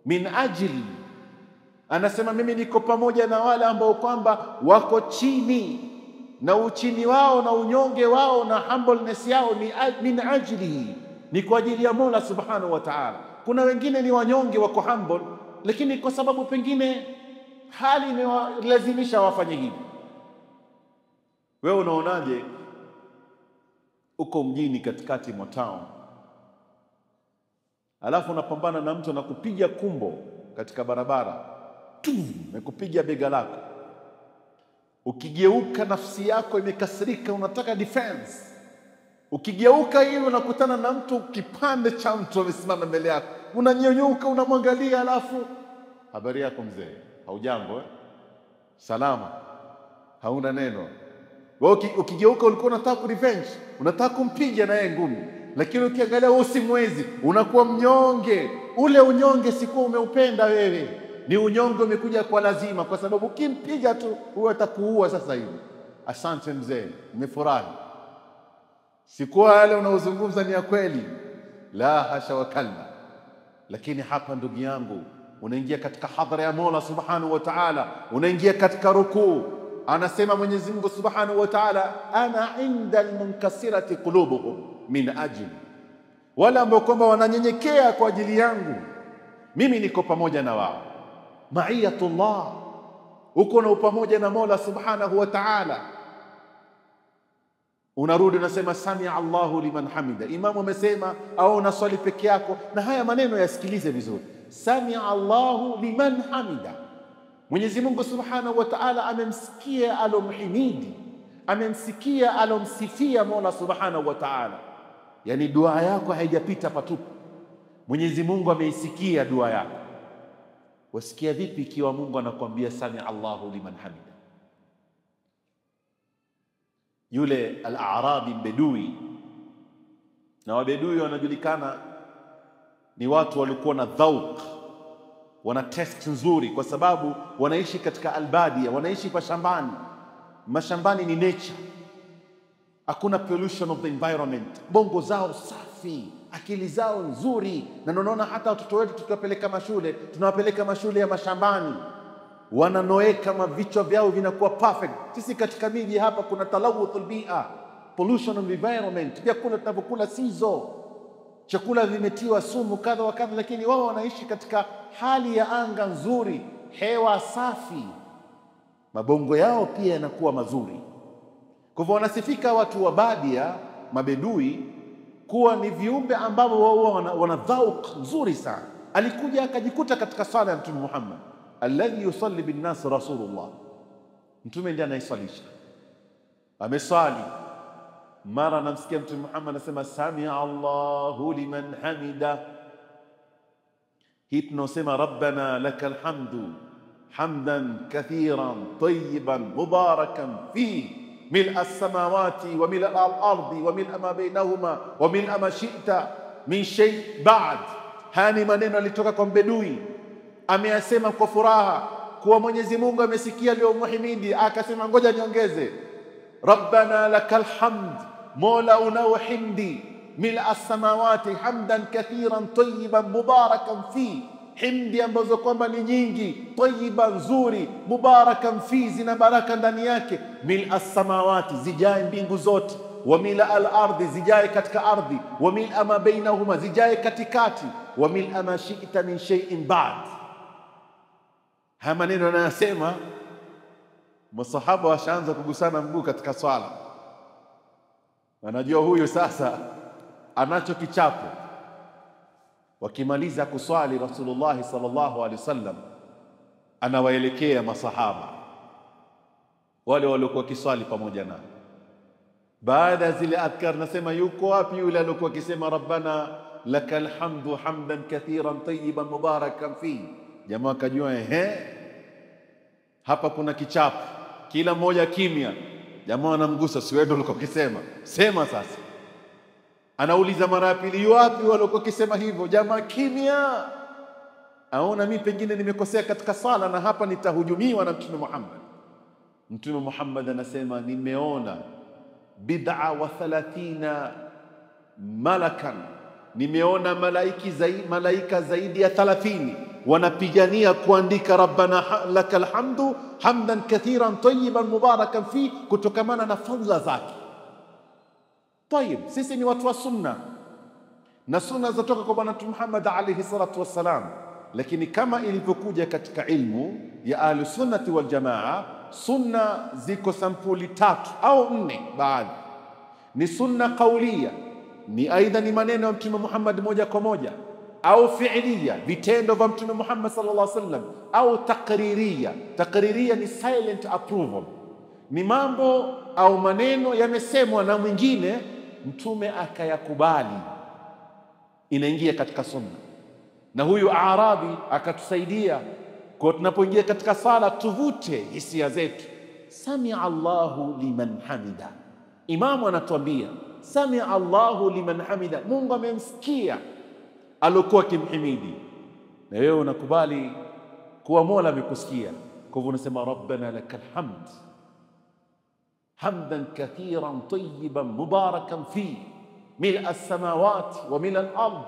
min ajli, anasema mimi niko pamoja na wale ambao kwamba wako chini, na uchini wao na unyonge wao na humbleness yao ni min ajlihi, ni kwa ajili ya Mola Subhanahu wa Ta'ala. Kuna wengine ni wanyonge wako humble, lakini kwa sababu pengine hali imewalazimisha wafanye hivi. Wewe unaonaje uko mjini katikati mwa town, alafu unapambana na mtu anakupiga kumbo katika barabara, nakupiga bega lako, ukigeuka nafsi yako imekasirika, unataka defense. Ukigeuka hiyo unakutana na mtu, kipande cha mtu amesimama mbele yako, unanyonyuka, unamwangalia, alafu habari yako mzee, haujambo salama, hauna neno. Wewe ukigeuka ulikuwa unataka ku revenge, unataka kumpiga na yeye ngumi, lakini ukiangalia wewe usimwezi, unakuwa mnyonge. Ule unyonge sikuwa umeupenda wewe, ni unyonge umekuja kwa lazima, kwa sababu ukimpiga tu huwa atakuua sasa hivi. Asante mzee, nimefurahi. Sikuwa yale unaozungumza ni ya kweli, la hasha wa kalla. Lakini hapa ndugu yangu, unaingia katika hadhara ya Mola Subhanahu wa Ta'ala, unaingia katika rukuu. Anasema Mwenyezi Mungu Subhanahu wa Ta'ala, ana inda al-munkasirati qulubuhum min ajli, wala ambao kwamba wananyenyekea kwa ajili yangu, mimi niko pamoja na wao. Ma'iyatullah, uko na pamoja na Mola Subhanahu wa Ta'ala. Unarudi unasema sami Allahu liman hamida. Imamu amesema, au unaswali peke yako, na haya maneno yasikilize vizuri, sami Allahu liman hamida. Mwenyezi Mungu Subhanahu wa Ta'ala amemsikia alomhimidi, amemsikia alomsifia Mola Subhanahu wa Ta'ala. Yani dua yako haijapita patupu, Mwenyezi Mungu ameisikia dua yako. Wasikia vipi ikiwa Mungu anakuambia sami Allahu liman hamida? Yule al-A'rabi mbedui, na wabedui wanajulikana ni watu walikuwa na dhauq, wana taste nzuri, kwa sababu wanaishi katika albadia, wanaishi kwa shambani. Mashambani ni nature, hakuna pollution of the environment, bongo zao safi, akili zao nzuri. Na unaona hata watoto wetu tukiwapeleka mashule, tunawapeleka mashule ya mashambani, wananoeka, vichwa vyao vinakuwa perfect. Sisi katika miji hapa kuna talawuthul bia, pollution of environment, vyakula tunavyokula sizo, chakula vimetiwa sumu kadha wa kadha, lakini wao wanaishi katika hali ya anga nzuri, hewa safi, mabongo yao pia yanakuwa mazuri. Kwa hivyo wanasifika watu wa badia, mabedui, kuwa ni viumbe ambao wao wana dhauq nzuri sana. Alikuja akajikuta katika sala ya Mtume Muhammad, alladhi yusalli bin nas rasulullah, Mtume ndiye anaisalisha, amesali. Mara namsikia Mtume Muhammad anasema sami Allahu liman hamida. Hii tunaosema rabbana lakal hamdu hamdan kathiran tayyiban mubarakan fi mil'a as-samawati wa mil'a al-ardi wa mil'a ma bainahuma wa mil'a ma shi'ta min shay' ba'd. Hani maneno yalitoka kwa mbedui, ameyasema kwa furaha kuwa Mwenyezi Mungu amesikia leo muhimidi, akasema ngoja niongeze, rabbana lakal hamd, mola unauhimdi, mil'a as-samawati hamdan kathiran tayyiban mubarakan fi, himdi ambazo kwamba ni nyingi, tayyiban nzuri, mubarakan fi, zina baraka ndani yake, mil'a as-samawati, zijae mbingu zote, wa mil'a al-ardi, zijae katika ardhi, wa mil'a ma bainahuma, zijae katikati, wa mil'a ma shi'ta min shay'in ba'd. Haya maneno anayasema, masahaba washaanza kugusana mguu katika swala, wanajua huyu sasa anacho kichapo. Wakimaliza kuswali, Rasulullah sallallahu alaihi wasallam anawaelekea masahaba wale waliokuwa kiswali pamoja nao. Baada ya zile adhkar, nasema yuko wapi yule aliyekuwa akisema rabbana lakal hamdu hamdan kathiran tayyiban mubarakan fi? Jamaa akajua hapa kuna kichapo. Kila mmoja kimya, jamaa anamgusa, si wewe ulikuwa ukisema, sema sasa. Anauliza mara ya pili, wapi walikuwa wakisema hivyo? Jamaa kimya. Aona mimi pengine nimekosea katika sala na hapa nitahujumiwa na Mtume Muhammad. Mtume Muhammad anasema, nimeona bid'a wa 30 malakan, nimeona malaika zaidi ya 30 wanapigania kuandika rabbana lakal hamdu hamdan kathiran tayyiban mubarakan fi, kutokamana na fadhila zake. Tayib, sisi ni watu wa sunna na sunna zatoka kwa Bwana Mtume Muhammad alayhi salatu wassalam, lakini kama ilivyokuja katika ilmu ya ahli sunnati wal jamaa, sunna ziko sampuli 3 au 4. Baadhi ni sunna qauliya, ni aidha ni maneno ya Mtume Muhammad moja kwa moja, au fi'liya, vitendo vya Mtume Muhammad sallallahu alaihi wasallam, au taqririya. Taqririya ni silent approval, ni mambo au maneno yamesemwa na mwingine Mtume akayakubali, inaingia katika sunna. Na huyu Arabi akatusaidia kwa tunapoingia katika sala tuvute hisia zetu, samia Allahu liman hamida. Imamu anatuambia samia Allahu liman hamida, Mungu amemsikia alokuwa kimhimidi, na wewe unakubali kuwa Mola amekusikia. Kwa hivyo unasema rabbana lakal hamd hamdan kathiran tayyiban mubarakan fi mil'a as-samawati wa mil'a al-ard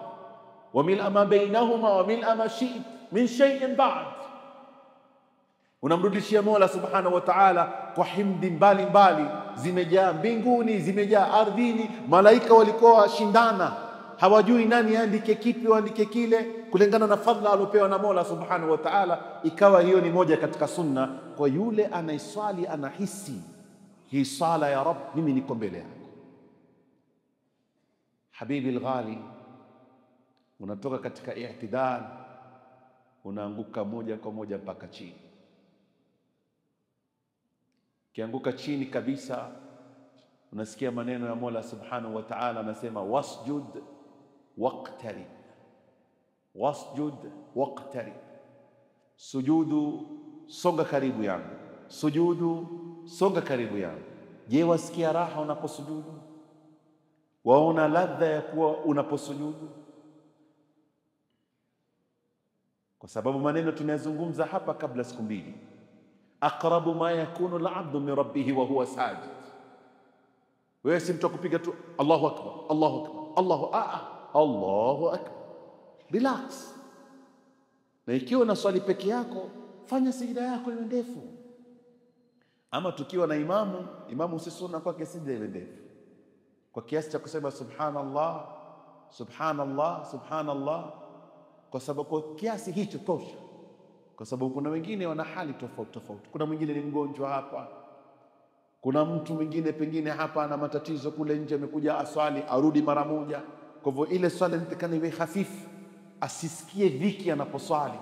wa mil'a ma bainahuma wa mil'a ma shi'ta min shay'in ba'd. Unamrudishia Mola subhanahu wa ta'ala kwa himdi mbalimbali, zimejaa mbinguni, zimejaa ardhini. Malaika walikuwa washindana, hawajui nani aandike kipi waandike kile, kulingana na fadhila aliopewa na Mola subhanahu wa ta'ala. Ikawa hiyo ni moja katika sunna, kwa yule anaiswali anahisi hii sala, ya Rabb, mimi niko mbele yako. Habibi alghali, unatoka katika i'tidal, unaanguka moja kwa moja mpaka chini. Ukianguka chini kabisa unasikia maneno ya Mola Subhanahu wa Ta'ala, anasema wasjud waqtarib, wasjud waqtarib, sujudu songa karibu yangu, sujudu songa karibu yangu. Je, wasikia raha unaposujudu? Waona ladha ya kuwa unaposujudu? Kwa sababu maneno tunayazungumza hapa kabla siku mbili, aqrabu ma yakunu al-abdu min rabbih wa huwa sajid. Wewe si mtu kupiga tu Allahu akbar, Allahu akbar, Allahu akbar, relax. Na ikiwa na swali peke yako, fanya sijida yako iwe ndefu. Ama tukiwa na imamu sisi sunna kwake sijida iwe ndefu, kwa kiasi cha kusema subhanallah subhanallah subhanallah, kwa sababu kwa kiasi hicho tosha. Kwa sababu kuna wengine wana hali tofauti tofauti. Kuna mwingine ni mgonjwa hapa, kuna mtu mwingine pengine hapa ana matatizo kule nje, amekuja aswali arudi mara moja. Kwa hivyo ile swala inatakana iwe hafifu, asisikie dhiki anaposwali.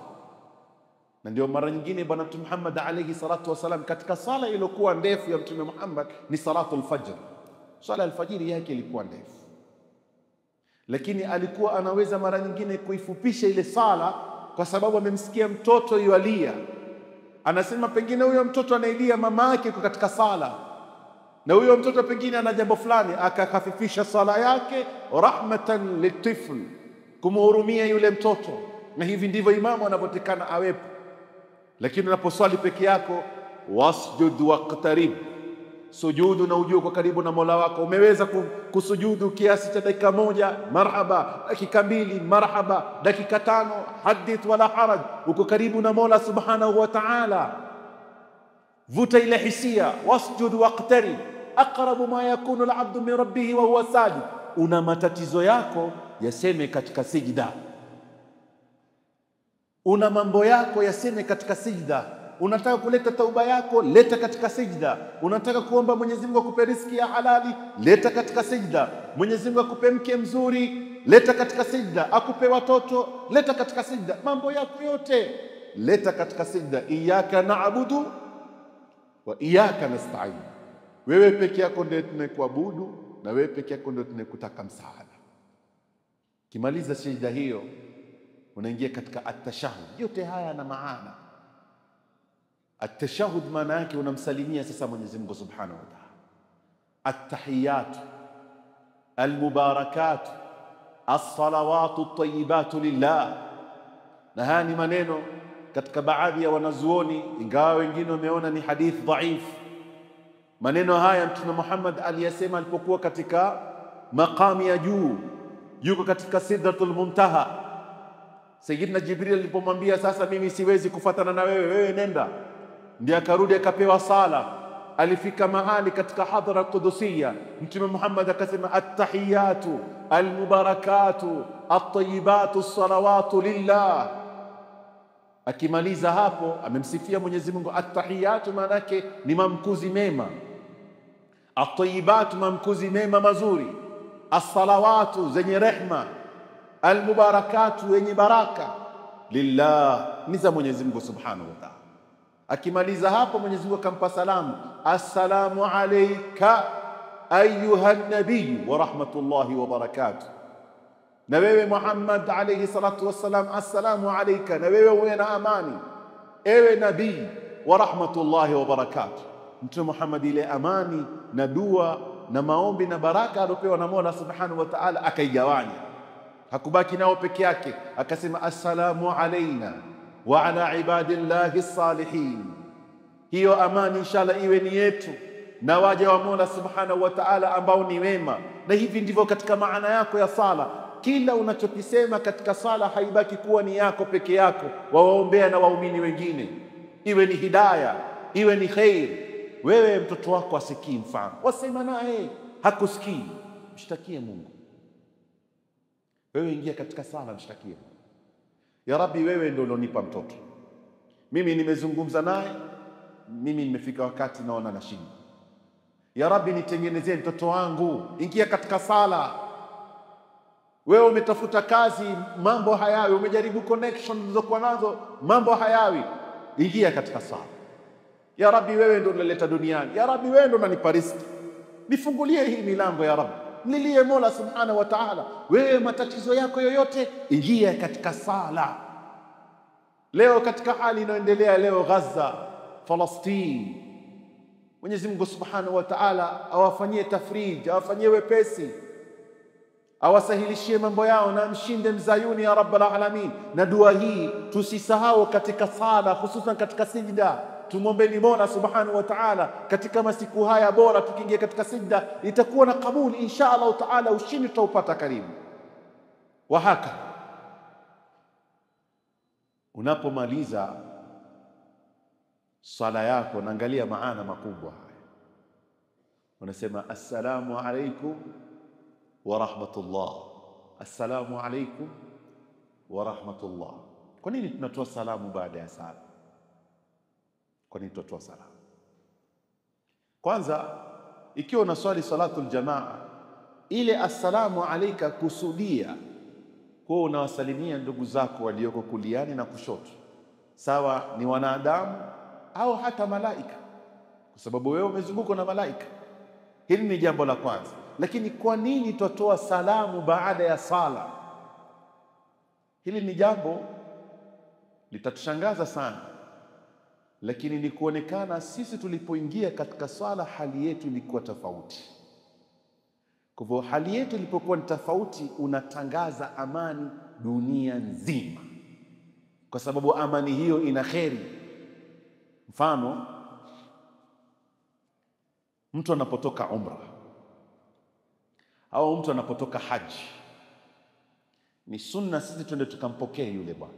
Na ndio mara nyingine Bwana Mtume Muhammad alayhi salatu wasalam, katika sala iliyokuwa ndefu ya Mtume Muhammad ni salatul fajr. Swala alfajiri yake ilikuwa ndefu, lakini alikuwa anaweza mara nyingine kuifupisha ile sala, kwa sababu amemsikia mtoto yualia. Anasema pengine huyo mtoto anailia mama yake kwa katika sala, na huyo mtoto pengine ana jambo fulani, akahafifisha sala yake rahmatan litifl, kumhurumia yule mtoto. Na hivi ndivyo imamu anavyotakana awepo. Lakini unaposwali peke yako, wasjud waqtarib, sujudu na ujue kwa karibu na Mola wako. Umeweza kusujudu kiasi cha dakika moja, marhaba. Dakika mbili, marhaba. Dakika tano, hadith wala haraj. Uko karibu na Mola Subhanahu wa Ta'ala. Vuta ile hisia, wasjud waqtarib, aqrabu ma yakunu al-'abdu min rabbih wa huwa sajid. Una matatizo yako yaseme katika sijda, una mambo yako yaseme katika sijda. Unataka kuleta tauba yako, leta katika sijda. Unataka kuomba Mwenyezi Mungu akupe riziki ya halali, leta katika sijda. Mwenyezi Mungu akupe mke mzuri, leta katika sijda. Akupe watoto, leta katika sijda. Mambo yako yote leta katika sijda. Iyyaka na'budu wa iyyaka nasta'in. Wewe peke yako ndiye tunayekuabudu, na wewe peke yako ndiye tunayekutaka msaada. Kimaliza sijda hiyo, unaingia katika at-tashahhud. Yote haya na maana. At-tashahhud maana yake unamsalimia sasa Mwenyezi Mungu Subhanahu wa Ta'ala. At-tahiyat, al-mubarakat, as-salawatu at-tayyibatu lillah. Na haya ni maneno katika baadhi ya wanazuoni, ingawa wengine wameona ni hadith dhaif. Maneno haya Mtume Muhammad aliyasema alipokuwa katika maqami ya juu, yuko katika Sidratul Muntaha. Sayyidina Jibril alipomwambia sasa mimi siwezi kufuatana na wewe, wewe nenda, ndiye akarudi akapewa sala. Alifika mahali katika hadhara qudusiyya, Mtume Muhammad akasema at-tahiyatu al-mubarakatu at-tayyibatu as-salawatu lillah. Akimaliza hapo amemsifia Mwenyezi Mungu. At-tahiyatu maana yake ni mamkuzi mema, at-tayyibatu mamkuzi mema mazuri, as-salawatu zenye rehma, al-mubarakatu yenye baraka, lillah ni za Mwenyezi Mungu Subhanahu wa Ta'ala. Akimaliza hapo Mwenyezi Mungu akampa salamu, assalamu alayka ayuha nabiy wa rahmatullahi wa barakatuh. Na wewe Muhammad alayhi salatu wassalam, assalamu alayka, na wewe uwe na amani ewe nabii, wa rahmatullahi wa barakatuh. Mtume Muhammad ile amani na dua na maombi na baraka aliyopewa na Mola Subhanahu wa Ta'ala akaigawanya, hakubaki nao peke yake. Akasema assalamu alayna wa ala ibadillahi salihin. Hiyo amani inshallah iwe ni yetu na waja wa Mola Subhanahu wa Ta'ala ambao ni wema. Na hivi ndivyo katika maana yako ya sala, kila unachokisema katika sala haibaki kuwa ni yako peke yako, wawaombea na waumini wengine, iwe ni hidayah, iwe ni khair. Wewe mtoto wako asikii, mfano wasema naye hakusikii, mshtakie Mungu. Wewe ingia katika sala, mshtakie Mungu. Ya Rabbi, wewe ndio ulionipa mtoto, mimi nimezungumza naye, mimi nimefika wakati naona na shida. Ya Rabbi, nitengenezee mtoto wangu. Ingia katika sala. Wewe umetafuta kazi, mambo hayawi, umejaribu connection ulizokuwa nazo, mambo hayawi, ingia katika sala. Ya Rabbi, wewe ndio unaleta duniani, ya Rabbi wewe ndio unanipa riziki, nifungulie hii milango ya Rabbi. Nilie Mola Subhanahu wa Ta'ala. Wewe matatizo yako yoyote, ingia katika sala. Leo katika hali inayoendelea leo Gaza, Palestine, Mwenyezi Mungu Subhanahu wa Ta'ala awafanyie tafrij, awafanyie wepesi, awasahilishie mambo yao na mshinde mzayuni ya Rabbul Alamin. Na dua hii tusisahau katika sala, hususan katika sijda. Tumwombeni Mola Subhanahu wa Ta'ala katika masiku haya bora, tukiingia katika sijda itakuwa na kabuli insha Allah Ta'ala, ushindi tutaupata karibu. Wahaka unapomaliza sala yako, naangalia maana makubwa haya, unasema assalamu alaikum wa rahmatullah, assalamu alaikum wa rahmatullah. Kwa nini tunatoa salamu baada ya sala? Kwa nini tunatoa salamu? Kwanza, ikiwa unaswali salatul jamaa, ile assalamu alayka kusudia kwa unawasalimia ndugu zako walioko kuliani na kushoto, sawa ni wanadamu au hata malaika, kwa sababu wewe umezungukwa na malaika. Hili ni jambo la kwanza. Lakini kwa nini tutoa salamu baada ya sala? Hili ni jambo litatushangaza sana, lakini ni kuonekana sisi tulipoingia katika sala hali yetu ilikuwa tofauti. Kwa hivyo hali yetu ilipokuwa ni tofauti, unatangaza amani dunia nzima, kwa sababu amani hiyo ina kheri. Mfano, mtu anapotoka umra au mtu anapotoka haji, ni sunna sisi twende tukampokee yule bwana.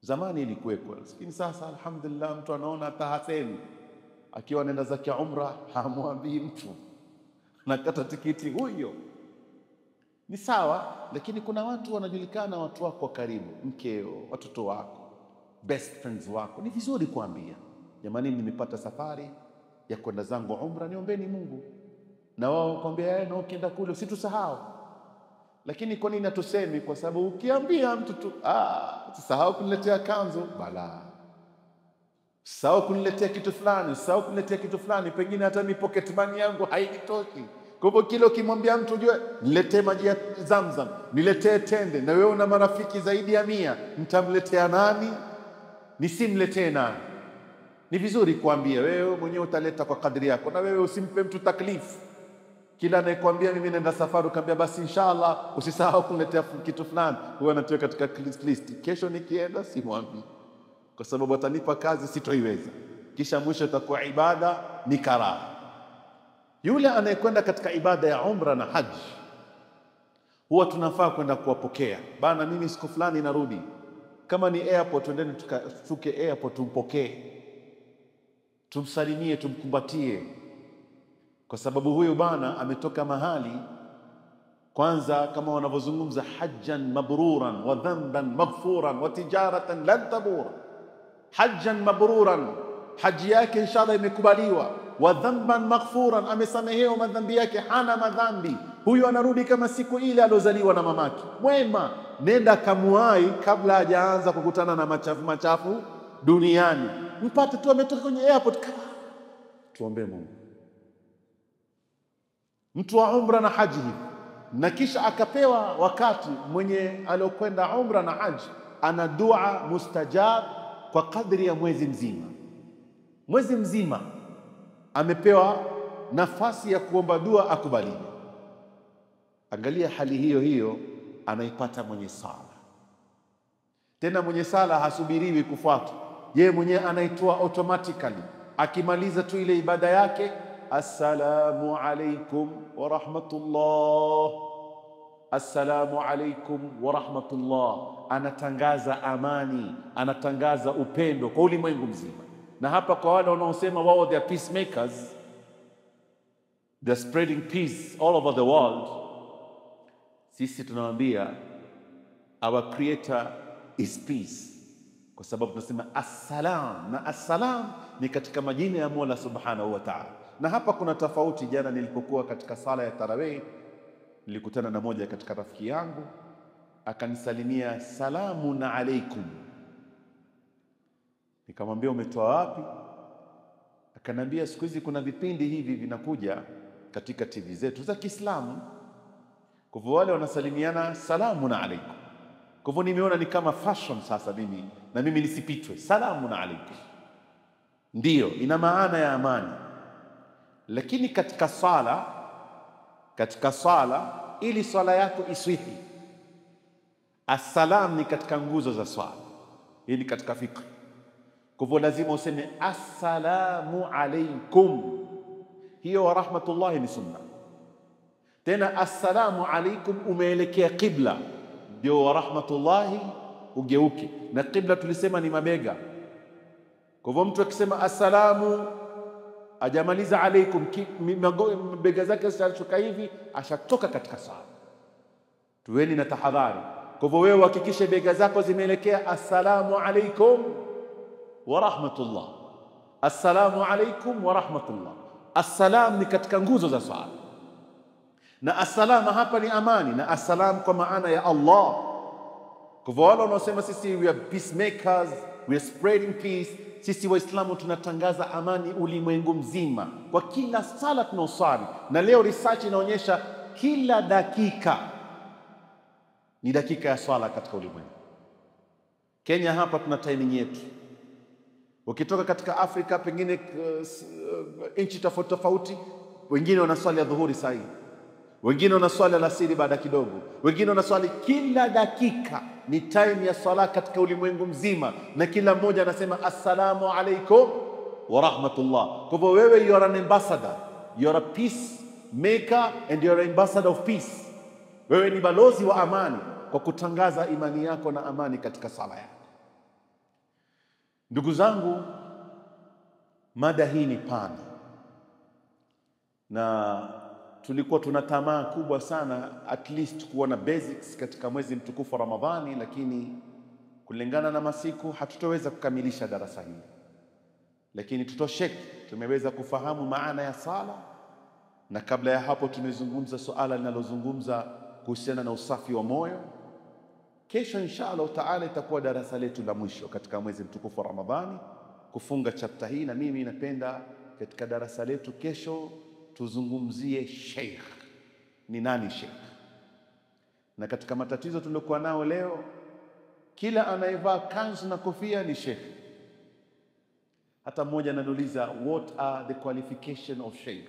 Zamani ilikuweko, lakini sasa alhamdulillah mtu anaona hata hasemi, akiwa anaenda zake umra hamwambii mtu, nakata tikiti huyo, ni sawa. Lakini kuna watu wanajulikana, watu wako karibu, mkeo, watoto wako, best friends wako, ni vizuri kuambia, jamani nimepata safari ya kwenda zangu umra, niombeni Mungu. Na wao kwambia na ukienda kule usitusahau. Lakini kwa nini hatusemi? Kwa sababu ukiambia mtu tu usisahau kuniletea kanzu, bala, usisahau kuniletea kitu fulani, usisahau kuniletea kitu fulani, pengine hata mi pocket money yangu hainitoshi. Kwa hivyo kile ukimwambia mtu jue, niletee maji ya Zamzam, niletee tende, na wewe una marafiki zaidi ya 100, mtamletea nani? Nisimletee nani? Ni vizuri kuambia, wewe mwenyewe utaleta kwa kadri yako, na wewe usimpe mtu taklifu. Kila anayekwambia mimi naenda safari, ukamwambia basi inshallah usisahau kuniletea kitu fulani, huwa anatoa katika list. Kesho nikienda simwambii, kwa sababu atanipa kazi sitoiweza, kisha mwisho itakuwa ibada ni karaha. Yule anayekwenda katika ibada ya umra na haji, huwa tunafaa kwenda kuwapokea. Bana, mimi siku fulani narudi, kama ni airport, twendeni tukashuke airport, tumpokee, tumsalimie, tumkumbatie, kwa sababu huyu bana ametoka mahali. Kwanza, kama wanavyozungumza, hajjan mabruran wa dhanban maghfuran wa tijaratan lan tabur. Hajjan mabruran, haji yake inshallah imekubaliwa, wa dhanban maghfuran, amesamehewa madhambi yake, hana madhambi. Huyu anarudi kama siku ile aliozaliwa na mamake, mwema. Nenda kamuai kabla hajaanza kukutana na machafu duniani, mpate tu ametoka kwenye airport. Tuombe Mungu. Mtu wa umra na haji hivi, na kisha akapewa wakati mwenye aliokwenda umra na haji ana dua mustajab kwa kadri ya mwezi mzima. Mwezi mzima amepewa nafasi ya kuomba dua akubaliwe. Angalia hali hiyo hiyo anaipata mwenye sala. Tena mwenye sala hasubiriwi kufuata, yeye mwenyewe anaitoa automatically. Akimaliza tu ile ibada yake, assalamu alaikum wa rahmatullah, assalamu alaikum wa rahmatullah, anatangaza amani, anatangaza upendo kwa ulimwengu mzima. Na hapa kwa wale wanaosema wao they are peacemakers, they are spreading peace all over the world, sisi tunawaambia our creator is peace, kwa sababu tunasema assalam, na assalam ni katika majina ya Mola Subhanahu wa Ta'ala. Na hapa kuna tofauti. Jana nilipokuwa katika sala ya tarawih, nilikutana na moja katika rafiki yangu, akanisalimia salamun alaikum. Nikamwambia umetoa wapi? Akanambia siku hizi kuna vipindi hivi vinakuja katika TV zetu za Kiislamu, kwa hivyo wale wanasalimiana salamun alaikum. Kwa hivyo nimeona ni kama fashion sasa mimi nisipitwe, salamun alaikum. Ndiyo, ina maana ya amani, lakini katika sala ili swala yako iswihi, assalam ni katika nguzo za swala. Hii ni katika fiqh. Kwa hivyo lazima useme assalamu alaikum. Hiyo wa rahmatullahi ni sunna. Tena assalamu alaikum umeelekea qibla, ndio wa rahmatullahi ugeuke, na qibla tulisema ni mabega. Kwa hivyo mtu akisema assalamu ajamaliza alaikum, bega zake zitashuka hivi, ashatoka katika sala. Tuweni na tahadhari. Kwa hivyo wewe uhakikishe bega zako zimeelekea assalamu alaikum wa rahmatullah, assalamu alaikum wa rahmatullah. Assalam ni katika nguzo za swala, na assalama hapa ni amani, na assalam kwa maana ya Allah. Kwa hivyo wale wanaosema sisi we are peacemakers, we are spreading peace, sisi Waislamu tunatangaza amani ulimwengu mzima kwa kila sala tunaosali. Na leo research inaonyesha kila dakika ni dakika ya swala katika ulimwengu. Kenya hapa tuna timing yetu. Ukitoka katika Afrika pengine nchi tofauti tofauti, wengine wanaswali ya dhuhuri saa hii, wengine wanaswali alasiri baada kidogo, wengine wanaswali. Kila dakika ni time ya swala katika ulimwengu mzima, na kila mmoja anasema assalamu alaikum wa rahmatullah. Kwa hivyo wewe you are an ambassador, you are a peace maker and you are an ambassador of peace. Wewe ni balozi wa amani kwa kutangaza imani yako na amani katika sala yako. Ndugu zangu, mada hii ni pana, na tulikuwa tuna tamaa kubwa sana at least kuona basics katika mwezi mtukufu wa Ramadhani, lakini kulingana na masiku hatutoweza kukamilisha darasa hili. Lakini tutosheke, tumeweza kufahamu maana ya sala, na kabla ya hapo tumezungumza suala linalozungumza kuhusiana na usafi wa moyo. Kesho inshallah taala itakuwa darasa letu la mwisho katika mwezi mtukufu wa Ramadhani, kufunga chapter hii. Na mimi napenda katika darasa letu kesho tuzungumzie sheikh. Ni nani sheikh? Na katika matatizo tuliokuwa nao leo, kila anayevaa kanzu na kofia ni sheikh. Hata mmoja ananiuliza what are the qualification of sheikh?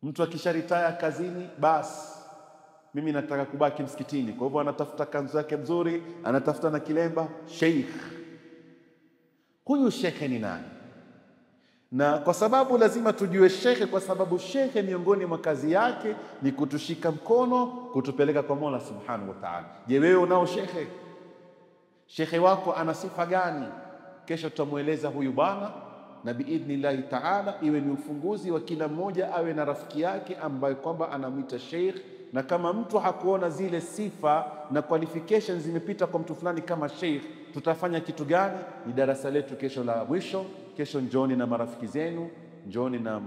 Mtu akisharitaya kazini, basi mimi nataka kubaki msikitini, kwa hivyo anatafuta kanzu yake mzuri, anatafuta na kilemba, sheikh. Huyu sheikh ni nani? Na kwa sababu lazima tujue sheikh, kwa sababu sheikh miongoni mwa kazi yake ni kutushika mkono, kutupeleka kwa Mola Subhanahu wa Ta'ala. Je, wewe unao sheikh? Sheikh wako ana sifa gani? Kesho tutamueleza huyu bwana, na biidhnillahi ta'ala iwe ni ufunguzi wa kila mmoja awe na rafiki yake ambaye kwamba anamwita sheikh. Na kama mtu hakuona zile sifa na qualifications zimepita kwa mtu fulani kama sheikh, tutafanya kitu gani? Ni darasa letu kesho la mwisho. Kesho njoni na marafiki zenu, njoni na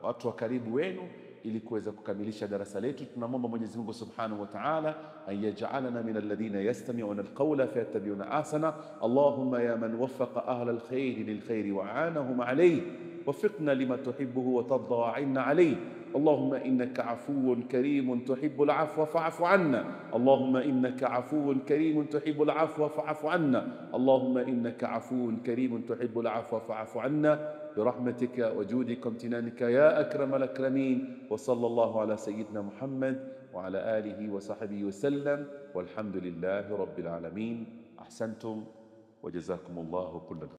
watu wa karibu wenu ili kuweza kukamilisha darasa letu. Tunamwomba Mwenyezi Mungu Subhanahu wa Ta'ala an yaj'alana min alladhina yastami'una alqawla fayattabi'una ahsana. Allahumma ya man waffaqa ahla alkhair lilkhair wa 'anahum 'alayhi وفقنا لما تحبه وترضى وعنا عليه. اللهم إنك عفو كريم تحب العفو فاعف عنا. اللهم إنك عفو كريم تحب العفو فاعف عنا. اللهم إنك عفو كريم تحب العفو فاعف عنا برحمتك وجودك وامتنانك يا أكرم الأكرمين. وصلى الله على سيدنا محمد وعلى آله وصحبه وسلم، والحمد لله رب العالمين. أحسنتم وجزاكم الله كل خير.